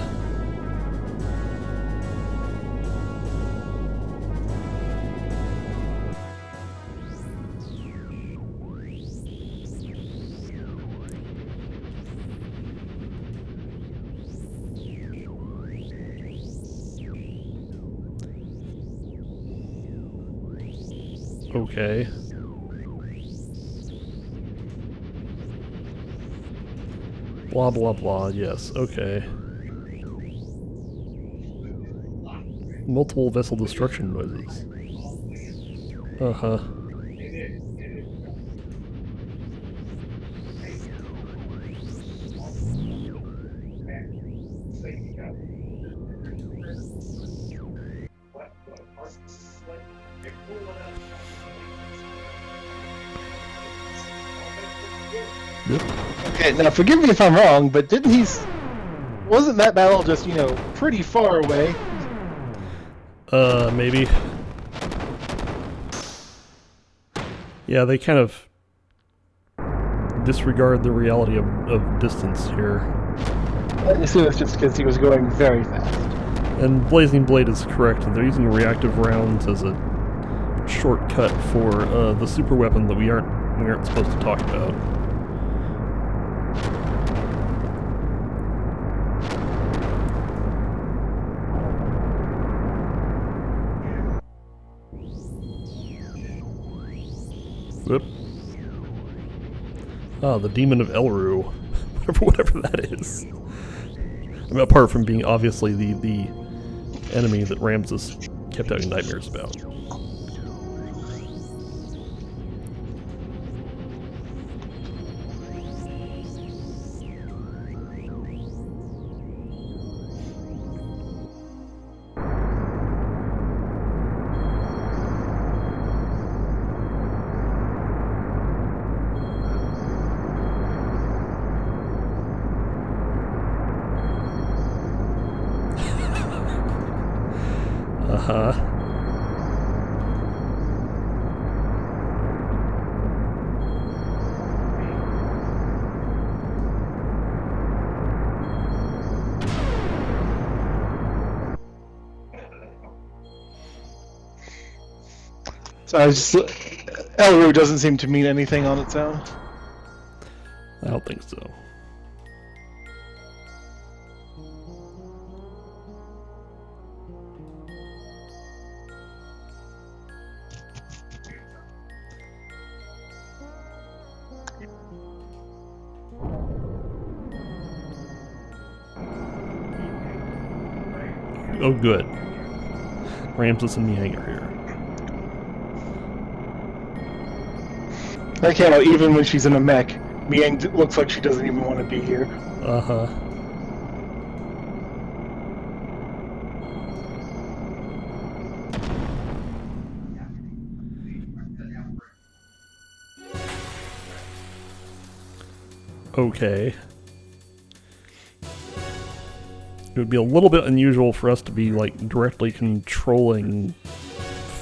Okay. Blah, blah, blah. Yes, okay. Multiple vessel destruction noises. Uh-huh. Yep. Okay, now forgive me if I'm wrong, but wasn't that battle just, pretty far away? Maybe. Yeah, they kind of disregard the reality of distance here. I assume it's just because he was going very fast. And Blazing Blade is correct. They're using reactive rounds as a shortcut for the super weapon that we aren't supposed to talk about. Whoop. Ah, the Demon of Elru. whatever that is. I mean, apart from being obviously the enemy that Ramses kept having nightmares about. Uh-huh. So Elru doesn't seem to mean anything on its own. I don't think so. Oh, good. Ramses and Miang are here. Like how even when she's in a mech, Miang looks like she doesn't even want to be here. Uh-huh. Okay. It would be a little bit unusual for us to be, like, directly controlling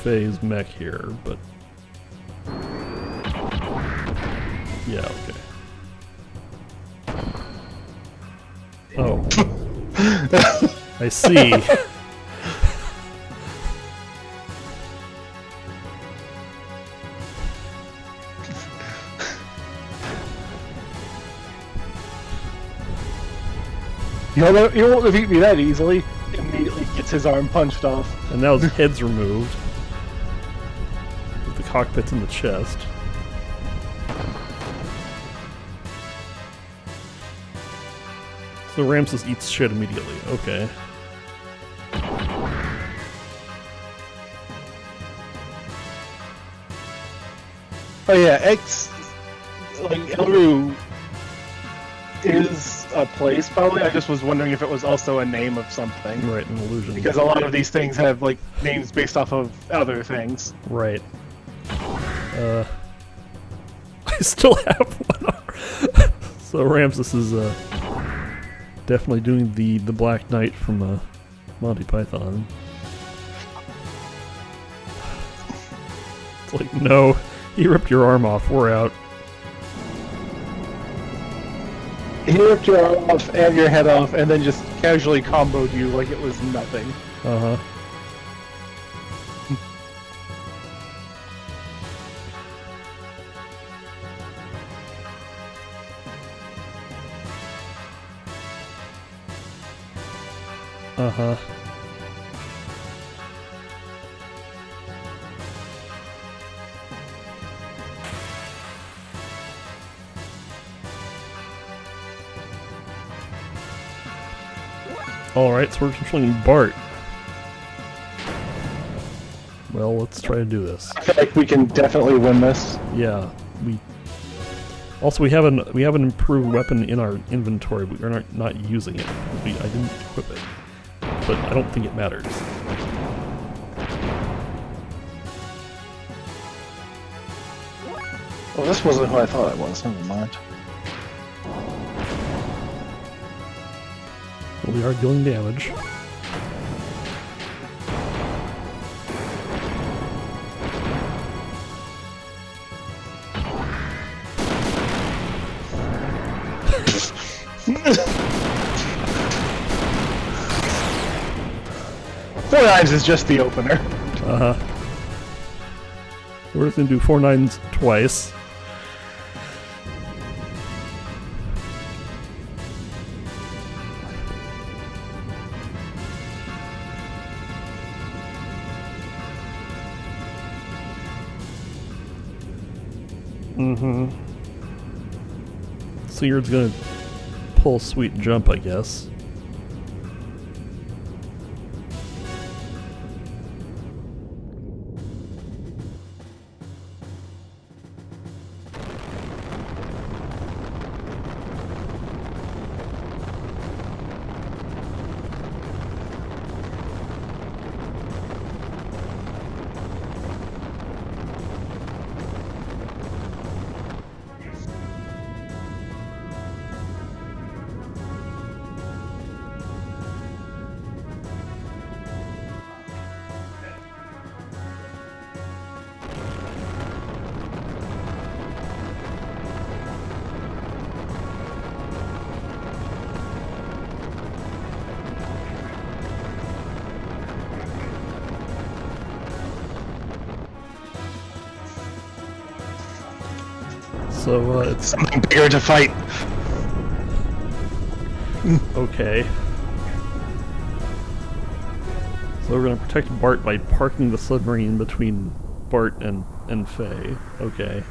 Faye's mech here, but... yeah, okay. Oh. I see. You won't defeat me that easily. Immediately gets his arm punched off. And now his head's removed. With the cockpit's in the chest. So Ramses eats shit immediately. Okay. Oh yeah, Elru is a place probably. I just was wondering if it was also a name of something. Right, an illusion. Because a lot of these things have like names based off of other things. Right. I still have one arm. So Ramses is definitely doing the Black Knight from Monty Python. It's like, no, he ripped your arm off, we're out. He ripped your arm off and your head off and then just casually comboed you like it was nothing. Uh-huh. Uh-huh. Alright, so we're controlling Bart. Well, let's try to do this. I feel like we can definitely win this. Yeah, Also, we have an improved weapon in our inventory, but we're not using it. I didn't equip it, but I don't think it matters. Well, this wasn't who I thought it was. Never mind. Well, we are dealing damage. Four nines is just the opener. Uh-huh. We're just gonna do 4 9s twice. Mm-hmm. So you're gonna pull sweet jump, I guess. So, it's something bigger to fight. okay. So we're gonna protect Bart by parking the submarine between Bart and Faye. Okay.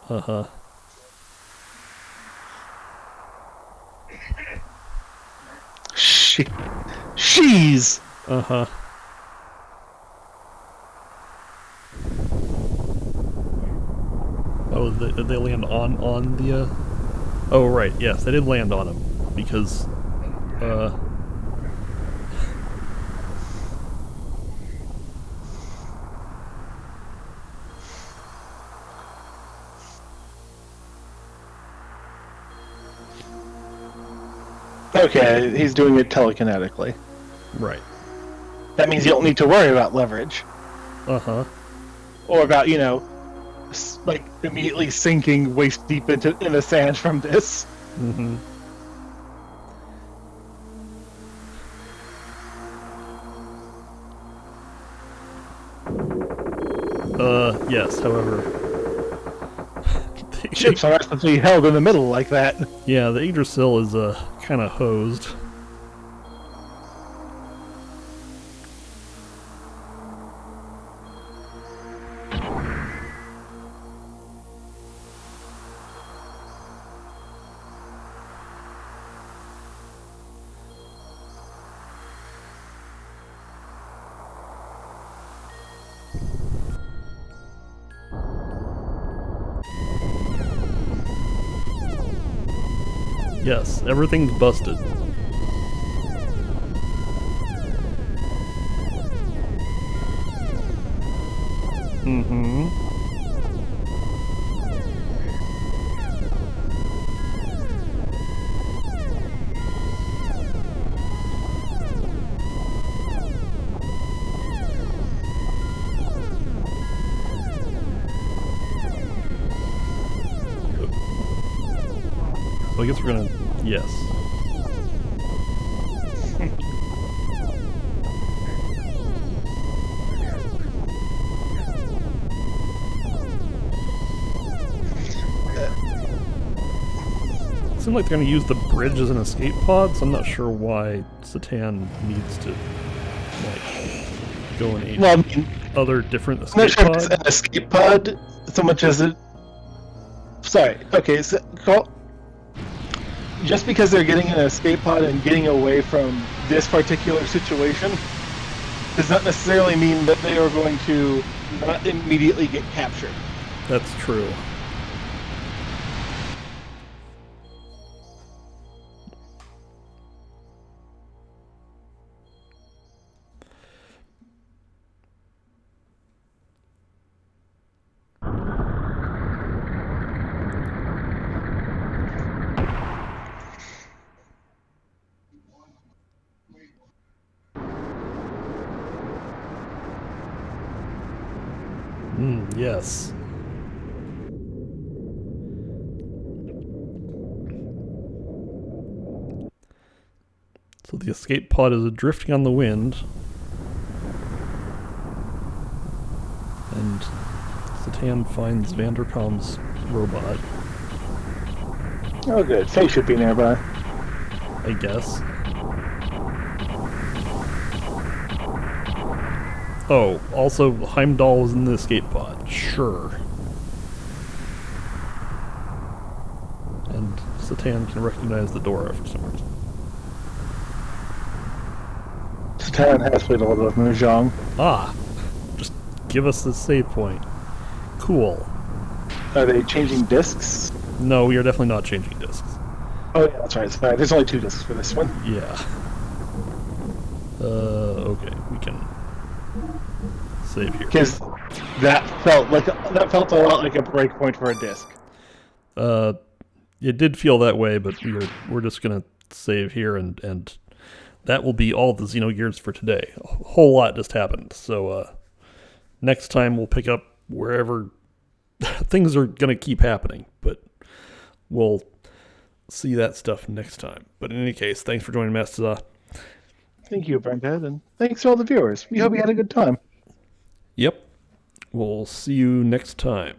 Uh-huh. She's. Uh-huh. Oh, did they land on the, Oh, right, yes, they did land on him, because, Okay, he's doing it telekinetically. Right. That means you don't need to worry about leverage. Uh-huh. Or about, you know, like, immediately sinking waist deep in the sand from this. Mm-hmm. Yes, however... Ships are supposed to be held in the middle like that. Yeah, the Yggdrasil is, kind of hosed. Yes, everything's busted. Mm-hmm. So I guess we're gonna... Yes. It seems like they're going to use the bridge as an escape pod, so I'm not sure why Satan needs to, like, go in other different escape pods. I'm not pod. sure if it's an escape pod so much as it... Sorry, okay, so just because they're getting an escape pod and getting away from this particular situation does not necessarily mean that they are going to not immediately get captured. That's true. Yes. So the escape pod is drifting on the wind. And Satan finds Vanderpum's robot, Oh, good. Faye should be nearby. I guess. Oh, also Heimdall was in the escape pod. Sure. And Satan can recognize the Dora for some reason. Satan has played a little bit of Mahjong. Ah, just give us the save point. Cool. Are they changing discs? No, we are definitely not changing discs. Oh, yeah, that's right. Sorry, there's only 2 discs for this one. Yeah. Okay, we can save here. Because that felt a lot like a breakpoint for a disc. It did feel that way, but we're just gonna save here, and that will be all the Xenogears for today. A whole lot just happened, so next time we'll pick up wherever things are gonna keep happening, but we'll see that stuff next time. But in any case, thanks for joining MaskedHuzzah. Thank you, Brendan, and thanks to all the viewers. We hope you had a good time. Yep. We'll see you next time.